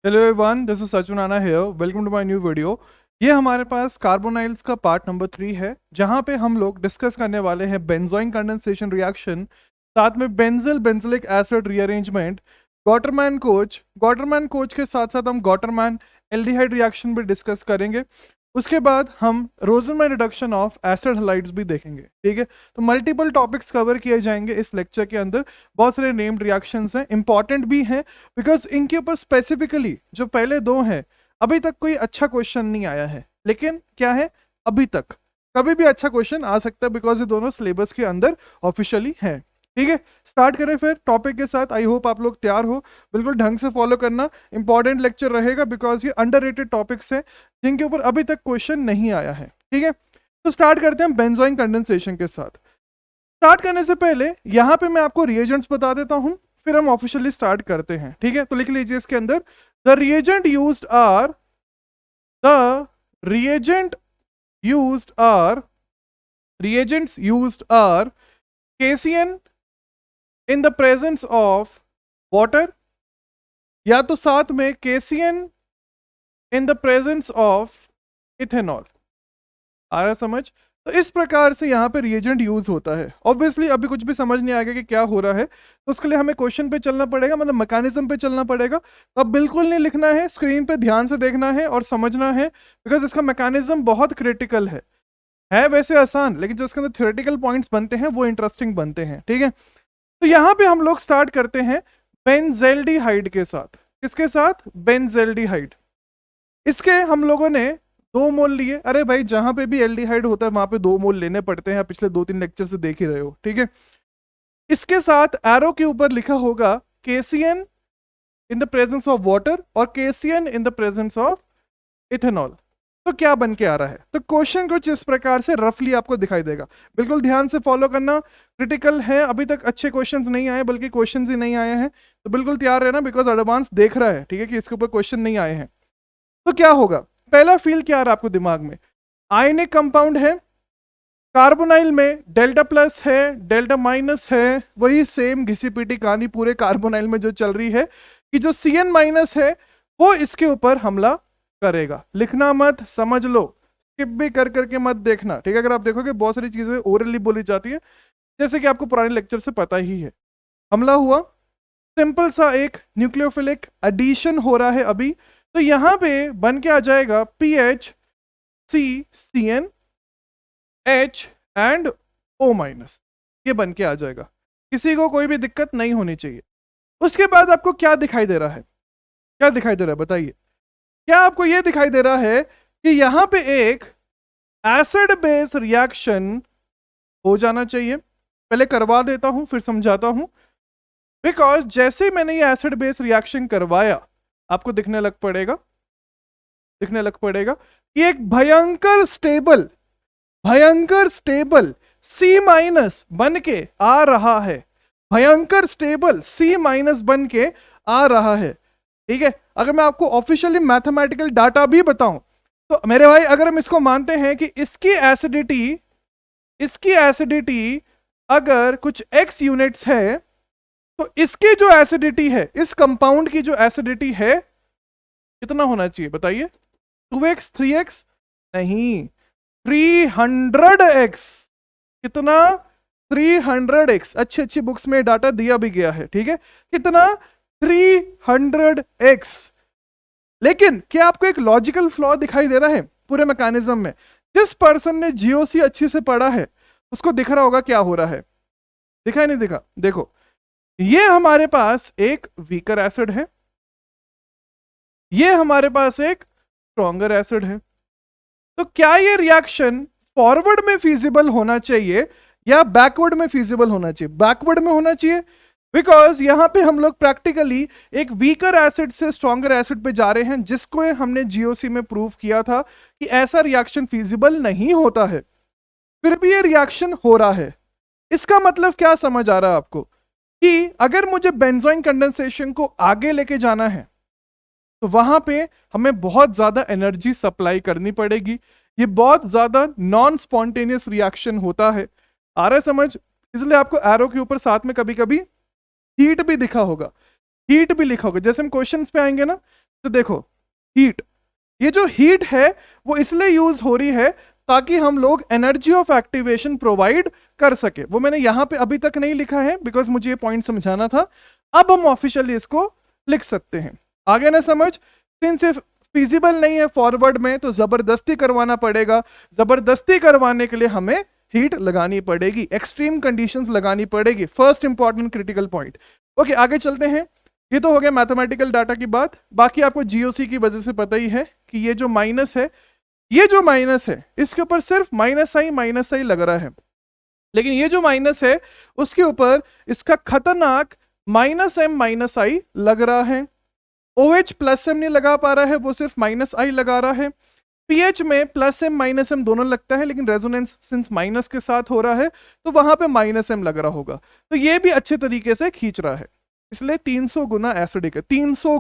Hello everyone, this is Sachin Rana here. Welcome to my new video. ये हमारे पास carbonyls का पार्ट नंबर 3 है, जहाँ पे हम लोग डिस्कस करने वाले हैं बेंजोइन कंडेंसेशन रिएक्शन, साथ में benzil benzilic acid rearrangement, Gattermann Koch के साथ साथ हम गॉटरमैन एल्डिहाइड रिएक्शन भी डिस्कस करेंगे। उसके बाद हम Rosenmund reduction of acid halides भी देखेंगे। ठीक है, तो मल्टीपल टॉपिक्स कवर किए जाएंगे इस लेक्चर के अंदर। बहुत सारे नेम्ड रिएक्शंस हैं, इंपॉर्टेंट भी हैं, बिकॉज इनके ऊपर स्पेसिफिकली जो पहले दो हैं अभी तक कोई अच्छा क्वेश्चन नहीं आया है। लेकिन क्या है, अभी तक कभी भी अच्छा क्वेश्चन आ सकता है, बिकॉज ये दोनों सिलेबस के अंदर ऑफिशियली हैं। ठीक है, स्टार्ट करें फिर टॉपिक के साथ। आई होप आप लोग तैयार हो, बिल्कुल ढंग से फॉलो करना। इंपॉर्टेंट लेक्चर रहेगा, बिकॉज ये अंडररेटेड टॉपिक्स है जिनके ऊपर अभी तक क्वेश्चन नहीं आया है। ठीक है, तो स्टार्ट करते हैं बेंजोइन कंडेंसेशन के साथ। स्टार्ट करने से पहले यहाँ पे मैं आपको रिएजेंट्स बता देता हूँ, फिर हम ऑफिशियली स्टार्ट करते हैं। ठीक है, तो लिख लीजिए इसके अंदर the reagent used are the reagent used are reagents used are KCN in the presence of water, या तो साथ में KCN in the presence of ethanol। आ रहा समझ? तो इस प्रकार से यहाँ पे रिएजेंट यूज होता है। ऑब्वियसली अभी कुछ भी समझ नहीं आएगा कि क्या हो रहा है, तो उसके लिए हमें क्वेश्चन पे चलना पड़ेगा, मतलब मैकेनिज्म पे चलना पड़ेगा। तो अब बिल्कुल नहीं लिखना है, स्क्रीन पे ध्यान से देखना है और समझना है, बिकॉज इसका मैकेनिज्म बहुत क्रिटिकल है वैसे आसान, लेकिन जो इसके अंदर थ्योरेटिकल पॉइंट्स बनते हैं वो इंटरेस्टिंग बनते हैं। ठीक है, तो यहाँ पे हम लोग स्टार्ट करते हैं बेंजेल्डिहाइड के साथ। किसके साथ? बेंजेल्डिहाइड। इसके हम लोगों ने 2 मोल लिए। अरे भाई, जहां पे भी एल्डिहाइड होता है वहां पे 2 मोल लेने पड़ते हैं, पिछले 2-3 लेक्चर से देख ही रहे हो। ठीक है, इसके साथ एरो के ऊपर लिखा होगा KCN in the presence of water और KCN in the presence of ethanol. तो क्या बन के आ रहा है? तो क्वेश्चन कुछ इस प्रकार से रफली आपको दिखाई देगा। बिल्कुल ध्यान से फॉलो करना, क्रिटिकल है। अभी तक अच्छे क्वेश्चंस नहीं आए, बल्कि क्वेश्चंस ही नहीं आए हैं, तो बिल्कुल तैयार रहना, बिकॉज एडवांस देख रहा है। ठीक है, कि इसके ऊपर क्वेश्चन नहीं आए हैं। तो क्या होगा? पहला फील क्या आ रहा है आपको दिमाग में? आयनिक कंपाउंड है, कार्बोनाइल में डेल्टा प्लस है, डेल्टा माइनस है। वही सेम घिसी पीटी कहानी पूरे कार्बोनाइल में जो चल रही है कि जो CN माइनस है वो इसके ऊपर हमला करेगा। लिखना मत, समझ लो, स्किप भी कर करके मत देखना। ठीक है, अगर आप देखोगे बहुत सारी चीजें ओरली बोली जाती है, जैसे कि आपको पुराने लेक्चर से पता ही है। हमला हुआ, सिंपल सा एक न्यूक्लियोफिलिक एडिशन हो रहा है अभी। तो यहां पे बन के आ जाएगा PHCCN H and O minus, ये बन के आ जाएगा। किसी को कोई भी दिक्कत नहीं होनी चाहिए। उसके बाद आपको क्या दिखाई दे रहा है? क्या दिखाई दे रहा है बताइए? क्या आपको यह दिखाई दे रहा है कि यहां पे एक एसिड बेस रिएक्शन हो जाना चाहिए? पहले करवा देता हूं फिर समझाता हूं, बिकॉज जैसे मैंने ये एसिड बेस रिएक्शन करवाया आपको दिखने लग पड़ेगा कि एक भयंकर स्टेबल C माइनस बन के आ रहा है। भयंकर स्टेबल C माइनस बन के आ रहा है। ठीक है, अगर मैं आपको ऑफिशियली मैथमेटिकल डाटा भी बताऊं तो मेरे भाई, अगर हम इसको मानते हैं कि इसकी एसिडिटी अगर कुछ x यूनिट्स है, तो इसकी जो एसिडिटी है, इस कंपाउंड की जो एसिडिटी है, कितना होना चाहिए बताइए? 2x 3x नहीं, 300x। कितना? 300x। अच्छी बुक्स में डाटा दिया भी गया है। ठीक है, कितना? 300x। लेकिन क्या आपको एक लॉजिकल फ्लॉ दिखाई दे रहा है पूरे मैकेनिज्म में? जिस पर्सन ने GOC अच्छे से पढ़ा है उसको दिख रहा होगा क्या हो रहा है। दिखा ही नहीं दिखा? देखो, ये हमारे पास एक वीकर एसिड है, ये हमारे पास एक स्ट्रॉन्गर एसिड है। तो क्या ये रिएक्शन फॉरवर्ड में फीजिबल होना चाहिए या बैकवर्ड में फीजिबल होना चाहिए? बैकवर्ड में होना चाहिए, बिकॉज यहां पे हम लोग प्रैक्टिकली एक वीकर एसिड से स्ट्रॉन्गर एसिड पे जा रहे हैं, जिसको हमने GOC में प्रूव किया था कि ऐसा रिएक्शन फीजिबल नहीं होता है, फिर भी ये रिएक्शन हो रहा है। इसका मतलब क्या समझ आ रहा है आपको? कि अगर मुझे बेंजोइन कंडेंसेशन को आगे लेके जाना है तो वहां पे हमें बहुत ज्यादा एनर्जी सप्लाई करनी पड़ेगी। ये बहुत ज्यादा नॉन स्पॉन्टेनियस रिएक्शन होता है। आ रहा है समझ? इसलिए आपको एरो के ऊपर साथ में कभी कभी हीट भी दिखा होगा, हीट भी लिखा होगा। जैसे हम क्वेश्चंस पे आएंगे ना, तो देखो हीट, ये जो हीट है वो इसलिए यूज हो रही है ताकि हम लोग एनर्जी ऑफ एक्टिवेशन प्रोवाइड कर सके। वो मैंने यहां पे अभी तक नहीं लिखा है बिकॉज मुझे ये पॉइंट समझाना था, अब हम ऑफिशियली इसको लिख सकते हैं। आगे ना समझ, सिंस फिजिबल नहीं है फॉरवर्ड में तो जबरदस्ती करवाना पड़ेगा, जबरदस्ती करवाने के लिए हमें हीट लगानी पड़ेगी, एक्सट्रीम कंडीशंस लगानी पड़ेगी। First important critical point. Okay आगे चलते हैं। ये तो हो गया मैथमेटिकल डाटा की बात। बाकी आपको जीओसी की वजह से पता ही है कि ये जो माइनस है, ये जो माइनस है इसके ऊपर सिर्फ माइनस आई लग रहा है, लेकिन ये जो माइनस है उसके ऊपर इसका खतरनाक माइनस आई लग रहा है। OH प्लस एम नहीं लगा पा रहा है, वो सिर्फ माइनस आई लगा रहा है। पीएच में प्लस एम माइनस एम दोनों लगता है, लेकिन रेजोनेंस सिंस माइनस के साथ हो रहा है तो वहां पे माइनस एम लग रहा होगा, तो ये भी अच्छे तरीके से खींच रहा है, इसलिए 300 गुना एसिडिक है। 300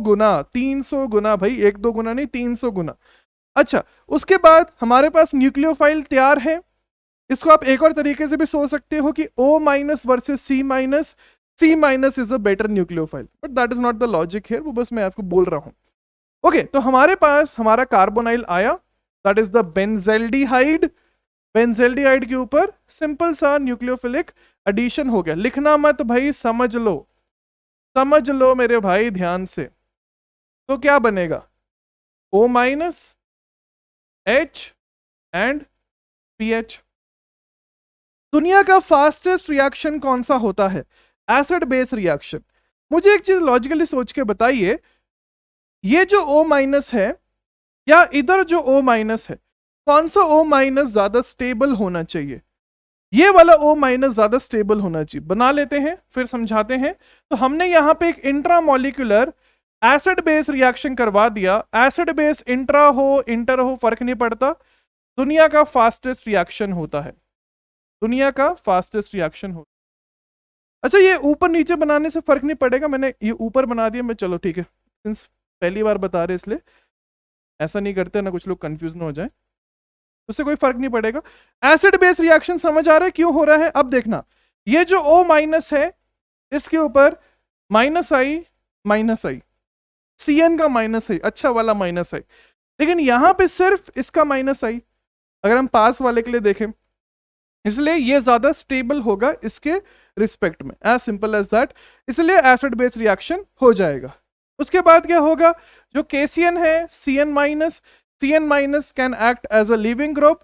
गुना भाई, 1-2 गुना नहीं, 300 गुना। अच्छा, उसके बाद हमारे पास न्यूक्लियोफाइल तैयार है। इसको आप एक और तरीके से भी सोच सकते हो कि O minus versus C minus is a better nucleophile, but that is not the logic here, वो बस मैं आपको बोल रहा हूं। ओके, तो हमारे पास हमारा कार्बोनाइल आया, that is the benzaldehyde. Benzaldehyde के ऊपर सिंपल सा न्यूक्लियोफिलिक एडिशन हो गया। लिखना मत भाई, समझ लो मेरे भाई ध्यान से। तो क्या बनेगा? O minus H and PH। दुनिया का फास्टेस्ट रिएक्शन कौन सा होता है? Acid base reaction. मुझे एक चीज लॉजिकली सोच के बताइए, ये जो O माइनस है या इधर जो O माइनस है, कौन सा O माइनस ज्यादा स्टेबल होना चाहिए? ये वाला O माइनस ज्यादा स्टेबल होना चाहिए। बना लेते हैं फिर समझाते हैं। तो हमने यहां पे एक इंट्रामोलिकुलर एसिड बेस रिएक्शन करवा दिया। एसिड बेस इंट्रा हो इंटर हो फर्क नहीं पड़ता, दुनिया का फास्टेस्ट रिएक्शन होता है, दुनिया का फास्टेस्ट रिएक्शन होता है। अच्छा, ये ऊपर नीचे बनाने से फर्क नहीं पड़ेगा, मैंने ये ऊपर बना दिया मैं, चलो ठीक है, सिंस पहली बार बता रहे इसलिए ऐसा नहीं करते ना, कुछ लोग कंफ्यूज ना हो जाए, उससे कोई फर्क नहीं पड़ेगा। एसिड बेस रिएक्शन समझ आ रहा है क्यों हो रहा है? अब देखना, ये जो O माइनस है इसके ऊपर माइनस आई CN का माइनस आई, अच्छा वाला माइनस आई, लेकिन यहां पे सिर्फ इसका माइनस आई, अगर हम पास वाले के लिए देखें, इसलिए ये ज्यादा स्टेबल होगा इसके रिस्पेक्ट में, एज सिंपल एज दैट, इसलिए एसिड बेस रिएक्शन हो जाएगा। उसके बाद क्या होगा? जो KCN है, CN minus can act as a leaving group,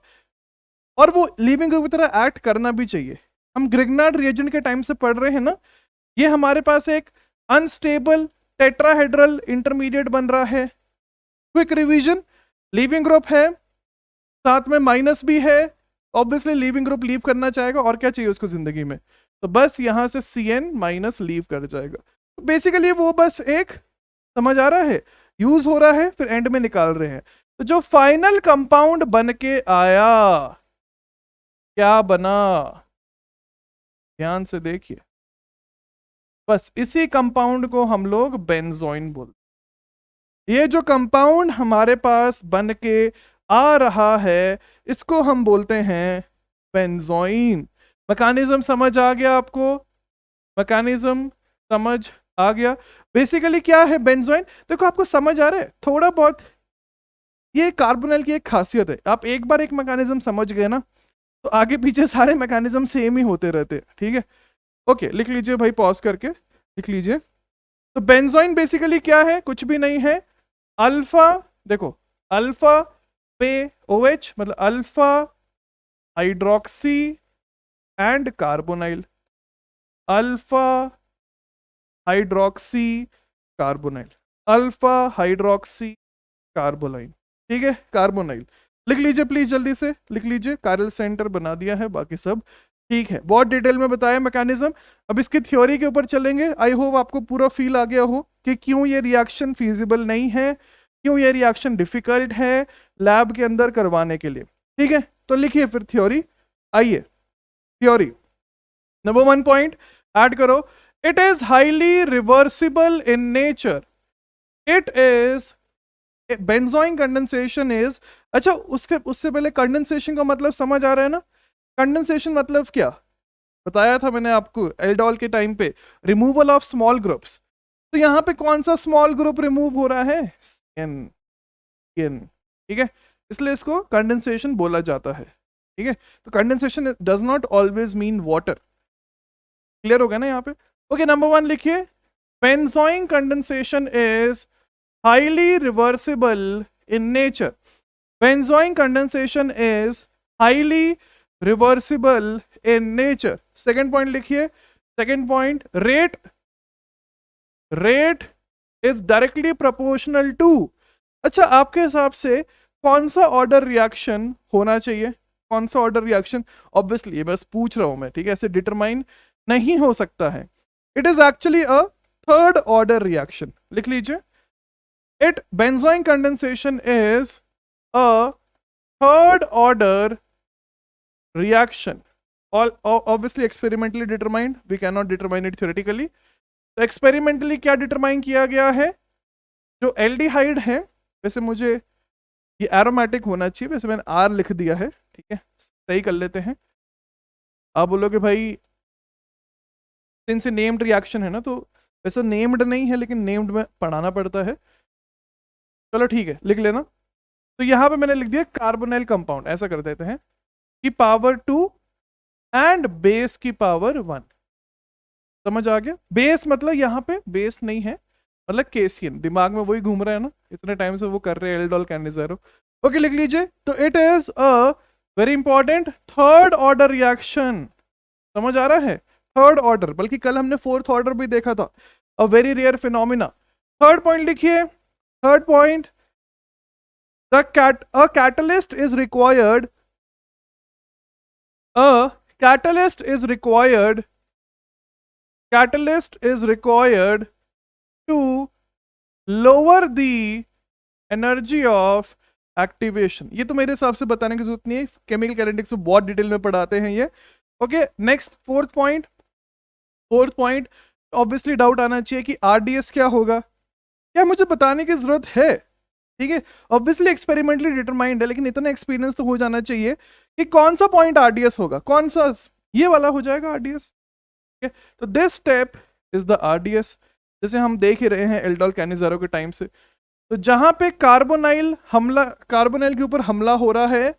और वो लीविंग ग्रुप की तरह एक्ट करना भी चाहिए। हम ग्रिग्नार्ड रिएजेंट के टाइम से पढ़ रहे हैं ना, ये हमारे पास एक अनस्टेबल टेट्राहेड्रल इंटरमीडिएट बन रहा है। क्विक रिवीजन, लीविंग ग्रुप है, साथ में माइनस भी है, ऑब्वियसली लीविंग ग्रुप लीव करना चाहेगा, और क्या चाहिए उसको जिंदगी में, तो बस यहां से CN माइनस लीव कर जाएगा। तो बेसिकली वो बस एक, समझ आ रहा है, यूज हो रहा है फिर एंड में निकाल रहे हैं। तो जो फाइनल कंपाउंड बन के आया, क्या बना? ध्यान से देखिए, बस इसी कंपाउंड को हम लोग बेंजोइन बोलते। ये जो कंपाउंड हमारे पास बन के आ रहा है इसको हम बोलते हैं बेंजोइन। मैकेनिज्म समझ आ गया आपको? मैकेनिज्म समझ आ गया? बेसिकली क्या है बेंजोइन, देखो आपको समझ आ रहा है थोड़ा बहुत, ये कार्बोनाइल की एक खासियत है, आप एक बार एक मैकेनिज्म समझ गए ना तो आगे पीछे सारे मैकेनिज्म सेम ही होते रहते हैं, ठीक है? ओके, लिख लीजिए भाई, पॉज करके लिख लीजिए। तो बेंजोइन बेसिकली क्या है? कुछ भी नहीं है, अल्फा, देखो अल्फा पे OH मतलब alpha hydroxy and carbonyl, alpha hydroxy carbonyl, alpha hydroxy carbonyl, ठीक है? कार्बोनाइल लिख लीजिए प्लीज, जल्दी से लिख लीजिए। कायरल सेंटर बना दिया है, बाकी सब ठीक है, बहुत डिटेल में बताया मैकेनिज्म। अब इसकी थ्योरी के ऊपर चलेंगे। आई होप आपको पूरा फील आ गया हो कि क्यों ये रिएक्शन फिजिबल नहीं है, क्यों ये रिएक्शन डिफिकल्ट है लैब के अंदर करवाने के लिए, ठीक है? तो लिखिए फिर थ्योरी। आइए थ्योरी नंबर 1 पॉइंट ऐड करो। It is highly reversible in nature. It is benzoin condensation is, अच्छा उससे पहले कंडेंसेशन का मतलब समझ आ रहा है ना? कंडेंसेशन मतलब क्या बताया था मैंने आपको एल्डोल के टाइम पे, रिमूवल ऑफ स्मॉल ग्रुप्स। तो यहाँ पे कौन सा स्मॉल ग्रुप रिमूव हो रहा है? एन एन, ठीक है, इसलिए इसको कंडेंसेशन बोला जाता है, ठीक है। तो condensation does not always mean water, clear हो गया ना यहाँ पे। ओके, नंबर 1 लिखिए, benzoic condensation is highly reversible in nature. Benzoic condensation is highly reversible in nature. Second point लिखिए, second point, rate is directly proportional to. अच्छा, आपके हिसाब से कौन सा ऑर्डर रिएक्शन होना चाहिए, कौन सा ऑर्डर रिएक्शन? ऑब्वियसली ये बस पूछ रहा हूं मैं, ठीक है, ऐसे डिटरमाइन नहीं हो सकता है। It is actually a third order reaction, लिख लीजिए, it benzoic condensation is a third order reaction, obviously experimentally determined, we cannot determine it theoretically। तो एक्सपेरिमेंटली क्या डिटरमाइन किया गया है, जो एल्डिहाइड है, वैसे मुझे ये एरोमेटिक होना चाहिए, वैसे मैंने आर लिख दिया है, ठीक है, सही कर लेते हैं। आप बोलोगे भाई इनसे नेम्ड रिएक्शन है ना, तो वैसे नेम्ड नहीं है लेकिन नेम्ड में पढ़ाना पड़ता है, चलो ठीक है, लिख लेना। तो यहां पे मैंने लिख दिया कार्बोनाइल कंपाउंड, ऐसा कर देते हैं, की पावर 2 एंड बेस की पावर 1। समझ आ गया? बेस मतलब यहाँ पे बेस नहीं है, मतलब केसियन, दिमाग में वही घूम रहा है ना, इतने टाइम से वो कर रहे हैं एल्डोल कैनिज़ेरो। ओके, लिख लीजिए, तो it is a very important third order reaction. समझ आ रहा है? थर्ड ऑर्डर, बल्कि कल हमने फोर्थ ऑर्डर भी देखा था, a very rare phenomena. Third point लिखिए, third point, a catalyst is required, a catalyst is required to lower the energy of activation। ये तो मेरे हिसाब से बताने की जरूरत नहीं है, केमिकल कैइनेटिक्स में बहुत डिटेल में पढ़ाते हैं ये। Okay, next fourth point obviously doubt आना चाहिए कि आरडीएस क्या होगा, क्या मुझे बताने की जरूरत है? ठीक है, ऑब्वियसली एक्सपेरिमेंटली डिटरमाइंड है, लेकिन इतना एक्सपीरियंस तो हो जाना चाहिए कि कौन सा पॉइंट आरडीएस होगा, कौन सा, ये वाला हो जाएगा आरडीएस। ठीक है, तो this step is the RDS, जैसे हम देख ही रहे हैं एल्डोल कैनिज़ेरो के टाइम से। तो जहां पे कार्बोनाइल के ऊपर हमला हो रहा है,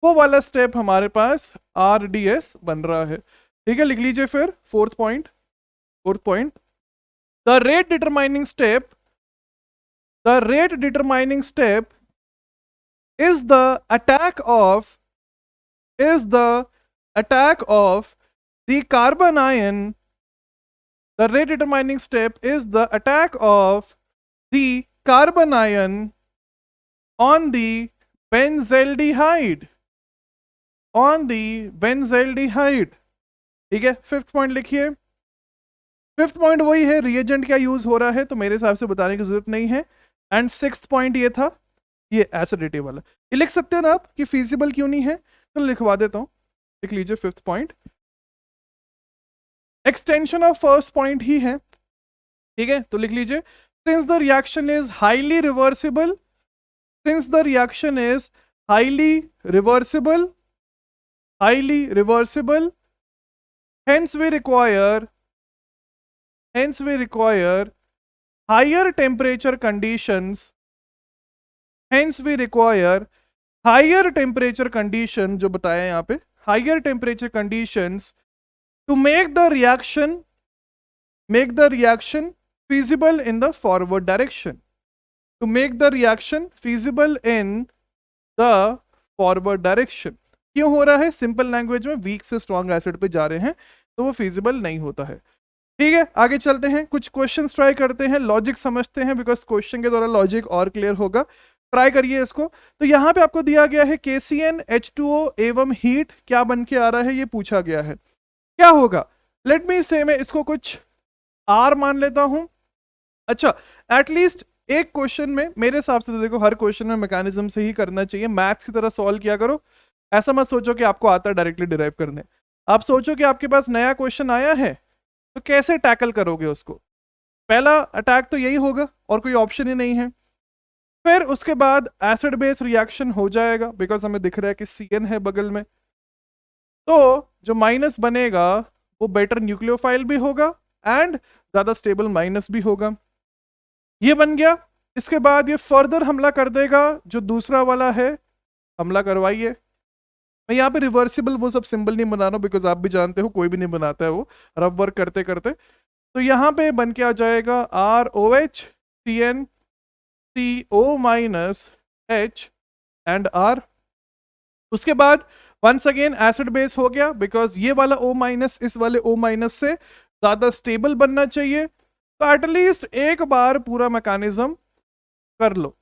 वो वाला स्टेप हमारे पास आरडीएस बन रहा है। ठीक है, लिख लीजिए फिर fourth point, the rate determining step is the attack of the carbon ion. The rate determining step is the attack of the carbon ion on the benzaldehyde, ठीक है। फिफ्थ पॉइंट लिखिए, फिफ्थ पॉइंट वही है, reagent क्या use हो रहा है, तो मेरे हिसाब से बताने की जरूरत नहीं है। एंड सिक्स्थ पॉइंट ये था, ये एसिडिटी वाला, ये लिख सकते हैं ना आप कि फीजिबल क्यों नहीं है, तो लिखवा देता हूं, लिख लीजिए fifth point, extension of first point ही है। ठीक है, तो लिख लीजिए, since the reaction is highly reversible, hence we require higher temperature conditions, जो बताया यहाँ पे, higher temperature conditions to make the reaction feasible in the forward direction, क्यों हो रहा है? सिंपल लैंग्वेज में वीक से स्ट्रॉन्ग एसिड पे जा रहे हैं, तो वो फिजिबल नहीं होता है। ठीक है, आगे चलते हैं, कुछ क्वेश्चंस ट्राई करते हैं, लॉजिक समझते हैं, बिकॉज क्वेश्चन के द्वारा लॉजिक और क्लियर होगा। ट्राई करिए इसको। तो यहाँ पे आपको दिया गया है KCN H2O एवं हीट क्या बन के आ रहा है, ये पूछा गया है, क्या होगा? लेट मी से, मैं इसको कुछ R मान लेता हूं। अच्छा, एटलीस्ट एक क्वेश्चन में, मेरे हिसाब से तो देखो हर क्वेश्चन में मैकेनिज्म से ही करना चाहिए, मैथ्स की तरह सॉल्व किया करो। ऐसा मत सोचो कि आपको आता डायरेक्टली डिराइव करने, आप सोचो कि आपके पास नया क्वेश्चन आया है तो कैसे टैकल करोगे उसको। पहला अटैक तो यही होगा और कोई ऑप्शन ही नहीं है। फिर उसके बाद एसिड बेस रिएक्शन हो जाएगा, बिकॉज हमें दिख रहा है कि CN है बगल में, तो जो माइनस बनेगा वो बेटर न्यूक्लियोफाइल भी होगा एंड ज्यादा स्टेबल माइनस भी होगा। ये बन गया इसके बाद ये फर्दर हमला कर देगा, जो दूसरा वाला है हमला करवाइए। मैं यहाँ पे रिवर्सिबल वो सब सिंबल नहीं बना रहा हूँ, बिकॉज आप भी जानते हो कोई भी नहीं बनाता है वो रब वर्क करते करते। तो यहाँ पे बन के आ जाएगा ROH CN CO minus H and R। उसके बाद वंस अगेन एसिड बेस हो गया, बिकॉज ये वाला O माइनस इस वाले O माइनस से ज्यादा स्टेबल बनना चाहिए। तो एटलीस्ट एक बार पूरा मैकेनिज्म कर लो,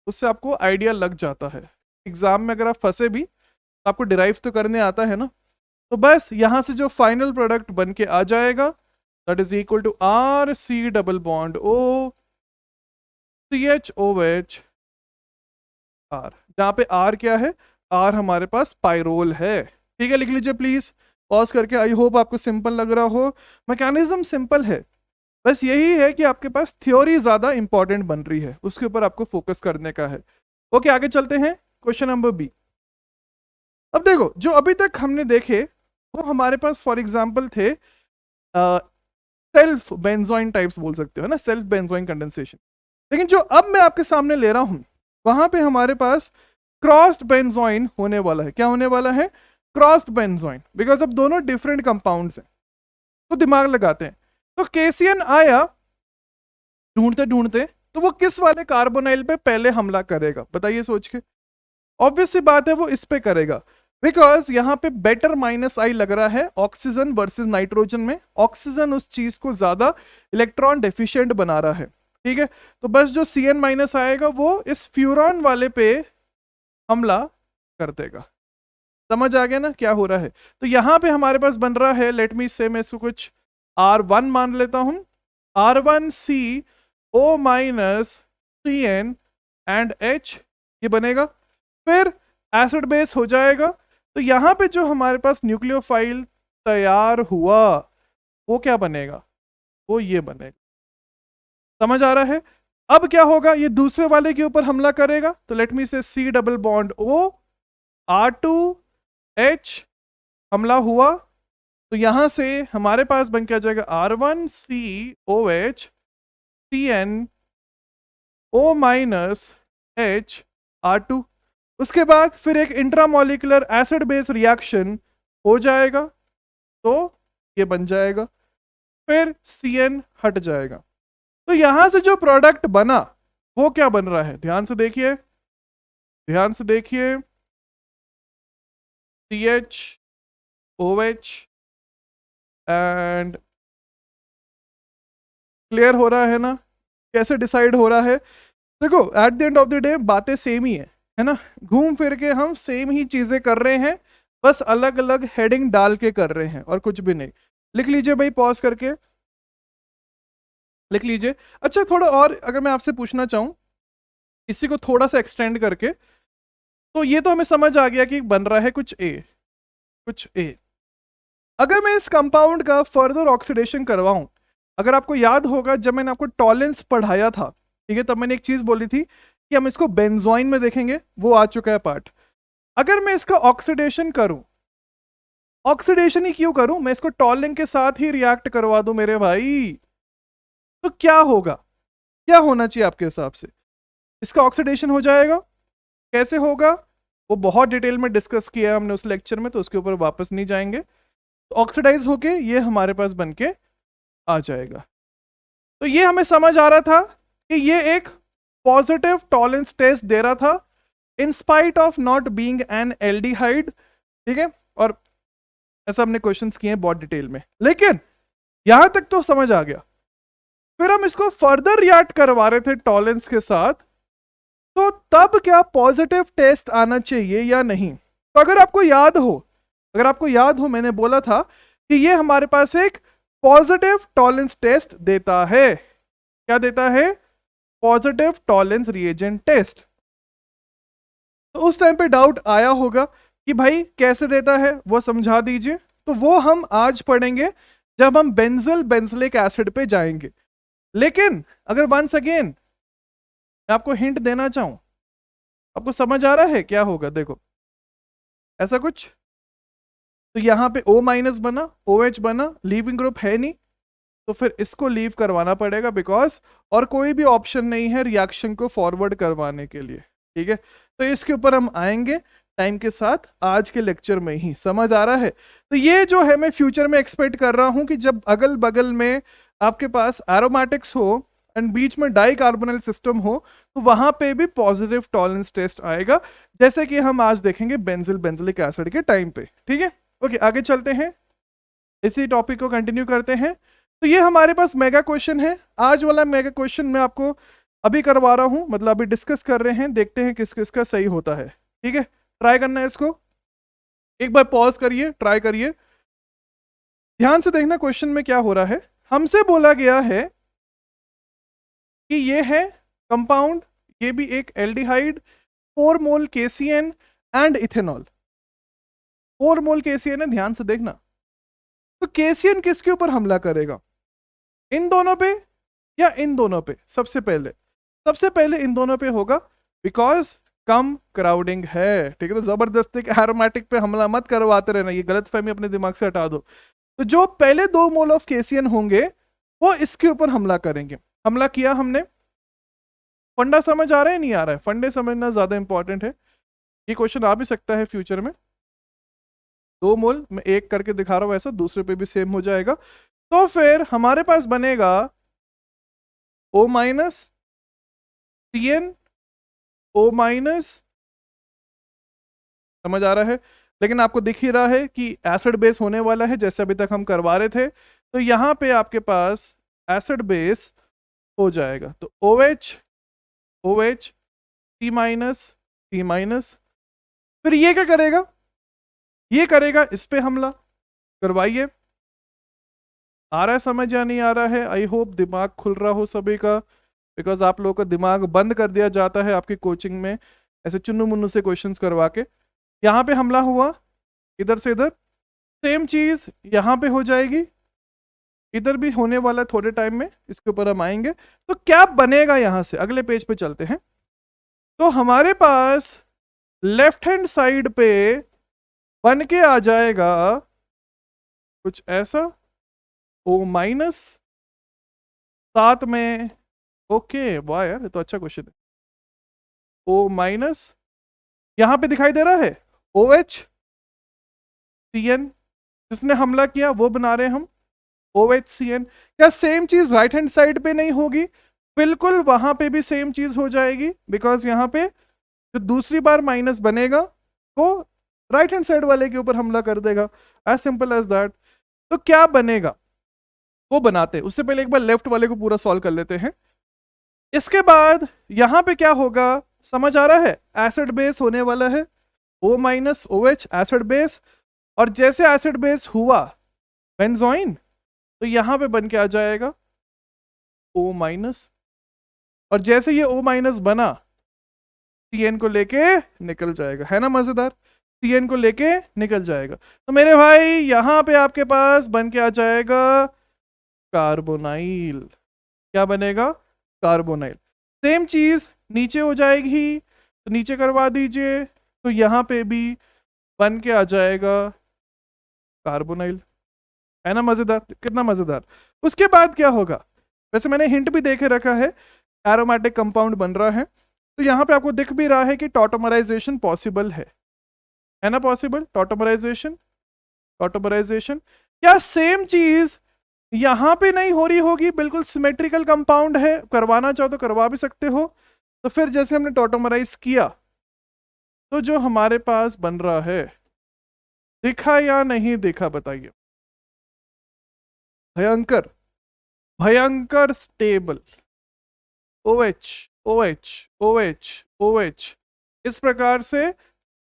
उससे आपको आइडिया लग जाता है। एग्जाम में अगर आप फंसे भी तो आपको डिराइव तो करने आता है ना। तो बस यहां से जो फाइनल प्रोडक्ट बन के आ जाएगा that is equal to RC double bond O CHOH R, जहां पे R क्या है, R हमारे पास पाइरोल है। ठीक है, लिख लीजिए प्लीज पॉज करके। आई होप आपको सिंपल लग रहा हो, मैकेनिज्म सिंपल है, बस यही है कि आपके पास थ्योरी ज्यादा इंपॉर्टेंट बन रही है, उसके ऊपर आपको फोकस करने का है। ओके, आगे चलते हैं क्वेश्चन नंबर B। अब देखो, जो अभी तक हमने देखे वो हमारे पास फॉर एग्जांपल थे सेल्फ बेंजोइन टाइप्स बोल सकते हो ना, सेल्फ बेंजोइन कंडेंसेशन। लेकिन जो अब मैं आपके सामने ले रहा हूं वहां पे हमारे पास क्रॉस्ड बेंजोइन होने वाला है। क्या होने वाला है? क्रॉस्ड बेंजोइन, बिकॉज अब दोनों डिफरेंट कंपाउंड्स हैं। तो दिमाग लगाते हैं। तो केसीएन आया ढूंढते ढूंढते, तो वो किस वाले कार्बोनाइल पे पहले हमला करेगा बताइए सोच के। ऑब्वियस सी बात है वो इस पे करेगा, बिकॉज यहाँ पे बेटर माइनस आई लग रहा है ऑक्सीजन वर्सेस नाइट्रोजन में। ऑक्सीजन उस चीज को ज्यादा इलेक्ट्रॉन डेफिशिएंट बना रहा है। ठीक है, तो बस जो CN माइनस आएगा वो इस फ्यूरॉन वाले पे हमला कर देगा। समझ आ गया ना क्या हो रहा है? तो यहां पे हमारे पास बन रहा है, लेट मी से मैं इसको कुछ R1 मान लेता हूं, R1CO minus CN and H, ये बनेगा। फिर एसिड बेस हो जाएगा। तो यहां पे जो हमारे पास न्यूक्लियोफाइल तैयार हुआ वो क्या बनेगा? वो ये बनेगा। समझ आ रहा है? अब क्या होगा, ये दूसरे वाले के ऊपर हमला करेगा। तो लेट मी से C double bond O R2H हमला हुआ। तो यहां से हमारे पास बन के आ जाएगा R1COH CN O minus H R2। उसके बाद फिर एक इंट्रामोलिकुलर एसिड बेस रिएक्शन हो जाएगा, तो ये बन जाएगा। फिर CN हट जाएगा। तो यहां से जो प्रोडक्ट बना वो क्या बन रहा है? ध्यान से देखिए, ध्यान से देखिए, CHOH एंड क्लियर हो रहा है ना? कैसे डिसाइड हो रहा है? देखो, at the end of the day बातें सेम ही है ना, घूम फिर के हम सेम ही चीजें कर रहे हैं, बस अलग अलग हेडिंग डाल के कर रहे हैं और कुछ भी नहीं। लिख लीजिए भाई, पॉज करके लिख लीजिए। अच्छा, थोड़ा और अगर मैं आपसे पूछना चाहूं इसी को थोड़ा सा एक्सटेंड करके, तो ये तो हमें समझ आ गया कि बन रहा है कुछ A। अगर मैं इस कंपाउंड का फर्दर ऑक्सीडेशन करवाऊं, अगर आपको याद होगा जब मैंने आपको टॉलेंस पढ़ाया था, ठीक है, तब मैंने एक चीज बोली थी कि हम इसको बेंजोइन में देखेंगे, वो आ चुका है पार्ट। अगर मैं इसका ऑक्सीडेशन करूं, ऑक्सीडेशन ही क्यों करूं, मैं इसको टॉलिंग के साथ ही रिएक्ट करवा दूं मेरे भाई, तो क्या होगा? क्या होना चाहिए आपके हिसाब से? इसका ऑक्सीडेशन हो जाएगा। कैसे होगा वो बहुत डिटेल में डिस्कस किया हमने उस लेक्चर में, तो उसके ऊपर वापस नहीं जाएंगे। तो ऑक्सीडाइज होके ये हमारे पास बन के आ जाएगा। तो ये हमें समझ आ रहा था कि ये एक पॉजिटिव टॉलेंस टेस्ट दे रहा था in spite of not being an aldehyde. ठीक है, और ऐसा हमने क्वेश्चंस किए हैं बहुत डिटेल में, लेकिन यहां तक तो समझ आ गया। फिर हम इसको फर्दर रिएक्ट करवा रहे थे टॉलेंस के साथ, तो तब क्या पॉजिटिव टेस्ट आना चाहिए या नहीं? तो अगर आपको याद हो मैंने बोला था कि ये हमारे पास एक पॉजिटिव टॉलेंस टेस्ट देता है। क्या देता है? Positive Tollens reagent test. तो उस टाइम पे डाउट आया होगा कि भाई कैसे देता है, वो समझा दीजिए। तो वो हम आज पढ़ेंगे जब हम बेंजल बेंजलिक एसिड पे जाएंगे। लेकिन अगर वंस अगेन मैं आपको हिंट देना चाहूं, आपको समझ आ रहा है क्या होगा? देखो ऐसा कुछ, तो यहां पे O माइनस बना, OH बना, लीविंग ग्रुप है नहीं, तो फिर इसको लीव करवाना पड़ेगा बिकॉज और कोई भी ऑप्शन नहीं है रिएक्शन को फॉरवर्ड करवाने के लिए। ठीक है, तो इसके ऊपर हम आएंगे टाइम के साथ आज के लेक्चर में ही। समझ आ रहा है? तो ये जो है मैं फ्यूचर में एक्सपेक्ट कर रहा हूं कि जब अगल बगल में आपके पास एरोमेटिक्स हो एंड बीच में डाई कार्बोनिल सिस्टम हो तो वहां पे भी पॉजिटिव टॉलरेंस टेस्ट आएगा, जैसे कि हम आज देखेंगे बेंजिल बेंजिलिक एसिड के टाइम पे। ठीक है, ओके आगे चलते हैं, इसी टॉपिक को कंटिन्यू करते हैं। तो ये हमारे पास मेगा क्वेश्चन है। आज वाला मेगा क्वेश्चन मैं आपको अभी करवा रहा हूं, मतलब अभी डिस्कस कर रहे हैं, देखते हैं किस किस का सही होता है। ठीक है, ट्राई करना है इसको, एक बार पॉज करिए, ट्राई करिए, ध्यान से देखना क्वेश्चन में क्या हो रहा है। हमसे बोला गया है कि ये है कंपाउंड, ये भी एक aldehyde, 4 mole KCN and ethanol. 4 mole KCN है, ध्यान से देखना। तो KCN किसके ऊपर हमला करेगा? इन दोनों पे या इन दोनों पे? सबसे पहले इन दोनों पे होगा बिकॉज कम क्राउडिंग है। ठीक है, तो जबरदस्ती एरोमेटिक पे हमला मत करवाते रहना, ये गलतफहमी अपने दिमाग से हटा दो। तो जो पहले 2 मोल ऑफ KCN होंगे वो इसके ऊपर हमला करेंगे। हमला किया हमने, फंडा समझ आ रहा है नहीं आ रहा है? फंडे समझना ज्यादा इंपॉर्टेंट है, ये क्वेश्चन आ भी सकता है फ्यूचर में। 2 मोल मैं एक करके दिखा रहा हूं, ऐसा दूसरे पे भी सेम हो जाएगा। तो फिर हमारे पास बनेगा O minus CN O minus, समझ आ रहा है? लेकिन आपको दिख ही रहा है कि एसिड बेस होने वाला है जैसे अभी तक हम करवा रहे थे। तो यहाँ पे आपके पास एसिड बेस हो जाएगा, तो OH OH C minus C minus. फिर ये क्या करेगा? ये करेगा इस पे हमला। करवाइए, आ रहा है समझ या नहीं आ रहा है? आई होप दिमाग खुल रहा हो सभी का, बिकॉज आप लोगों का दिमाग बंद कर दिया जाता है आपकी कोचिंग में ऐसे चुन्नू मुन्नू से क्वेश्चंस करवा के। यहाँ पे हमला हुआ, इधर से इधर, सेम चीज यहाँ पे हो जाएगी, इधर भी होने वाला है थोड़े टाइम में, इसके ऊपर हम आएंगे। तो क्या बनेगा? यहाँ से अगले पेज पे चलते हैं। तो हमारे पास लेफ्ट हैंड साइड पे बन के आ जाएगा कुछ ऐसा, O माइनस, साथ में, ओके वाह यार ये तो अच्छा क्वेश्चन है, O माइनस, यहां पे दिखाई दे रहा है OH CN, जिसने हमला किया वो बना रहे हम OH CN। क्या सेम चीज राइट हैंड साइड पे नहीं होगी? बिल्कुल वहां पे भी सेम चीज हो जाएगी, बिकॉज यहाँ पे जो दूसरी बार माइनस बनेगा वो राइट हैंड साइड वाले के ऊपर हमला कर देगा, एज सिंपल एज दैट। तो क्या बनेगा वो बनाते हैं, उससे पहले एक बार लेफ्ट वाले को पूरा सॉल्व कर लेते हैं। इसके बाद यहां पे क्या होगा समझ आ रहा है? एसिड बेस होने वाला है, O minus OH acid base, और जैसे एसिड बेस हुआ बेंजोइन तो यहां पे बन के आ जाएगा O माइनस, और जैसे ये O माइनस बना CN को लेके निकल जाएगा। है ना मजेदार? CN को लेके निकल जाएगा। तो मेरे भाई यहां पे आपके पास बन के आ जाएगा कार्बोनाइल। क्या बनेगा? कार्बोनाइल। सेम चीज नीचे हो जाएगी, तो नीचे करवा दीजिए, तो यहां पे भी बन के आ जाएगा कार्बोनाइल। है ना मजेदार? कितना मजेदार। उसके बाद क्या होगा? वैसे मैंने हिंट भी देके रखा है, एरोमेटिक कंपाउंड बन रहा है, तो यहां पे आपको दिख भी रहा है कि टॉटोमराइजेशन पॉसिबल है ना? Possible tautomerisation, tautomerisation. क्या सेम चीज यहां पे नहीं हो रही होगी? बिल्कुल सिमेट्रिकल कंपाउंड है, करवाना चाहो तो करवा भी सकते हो। तो फिर जैसे हमने टॉटोमराइज किया तो जो हमारे पास बन रहा है, दिखा या नहीं दिखा बताइए? भयंकर भयंकर stable OH OH OH OH, इस प्रकार से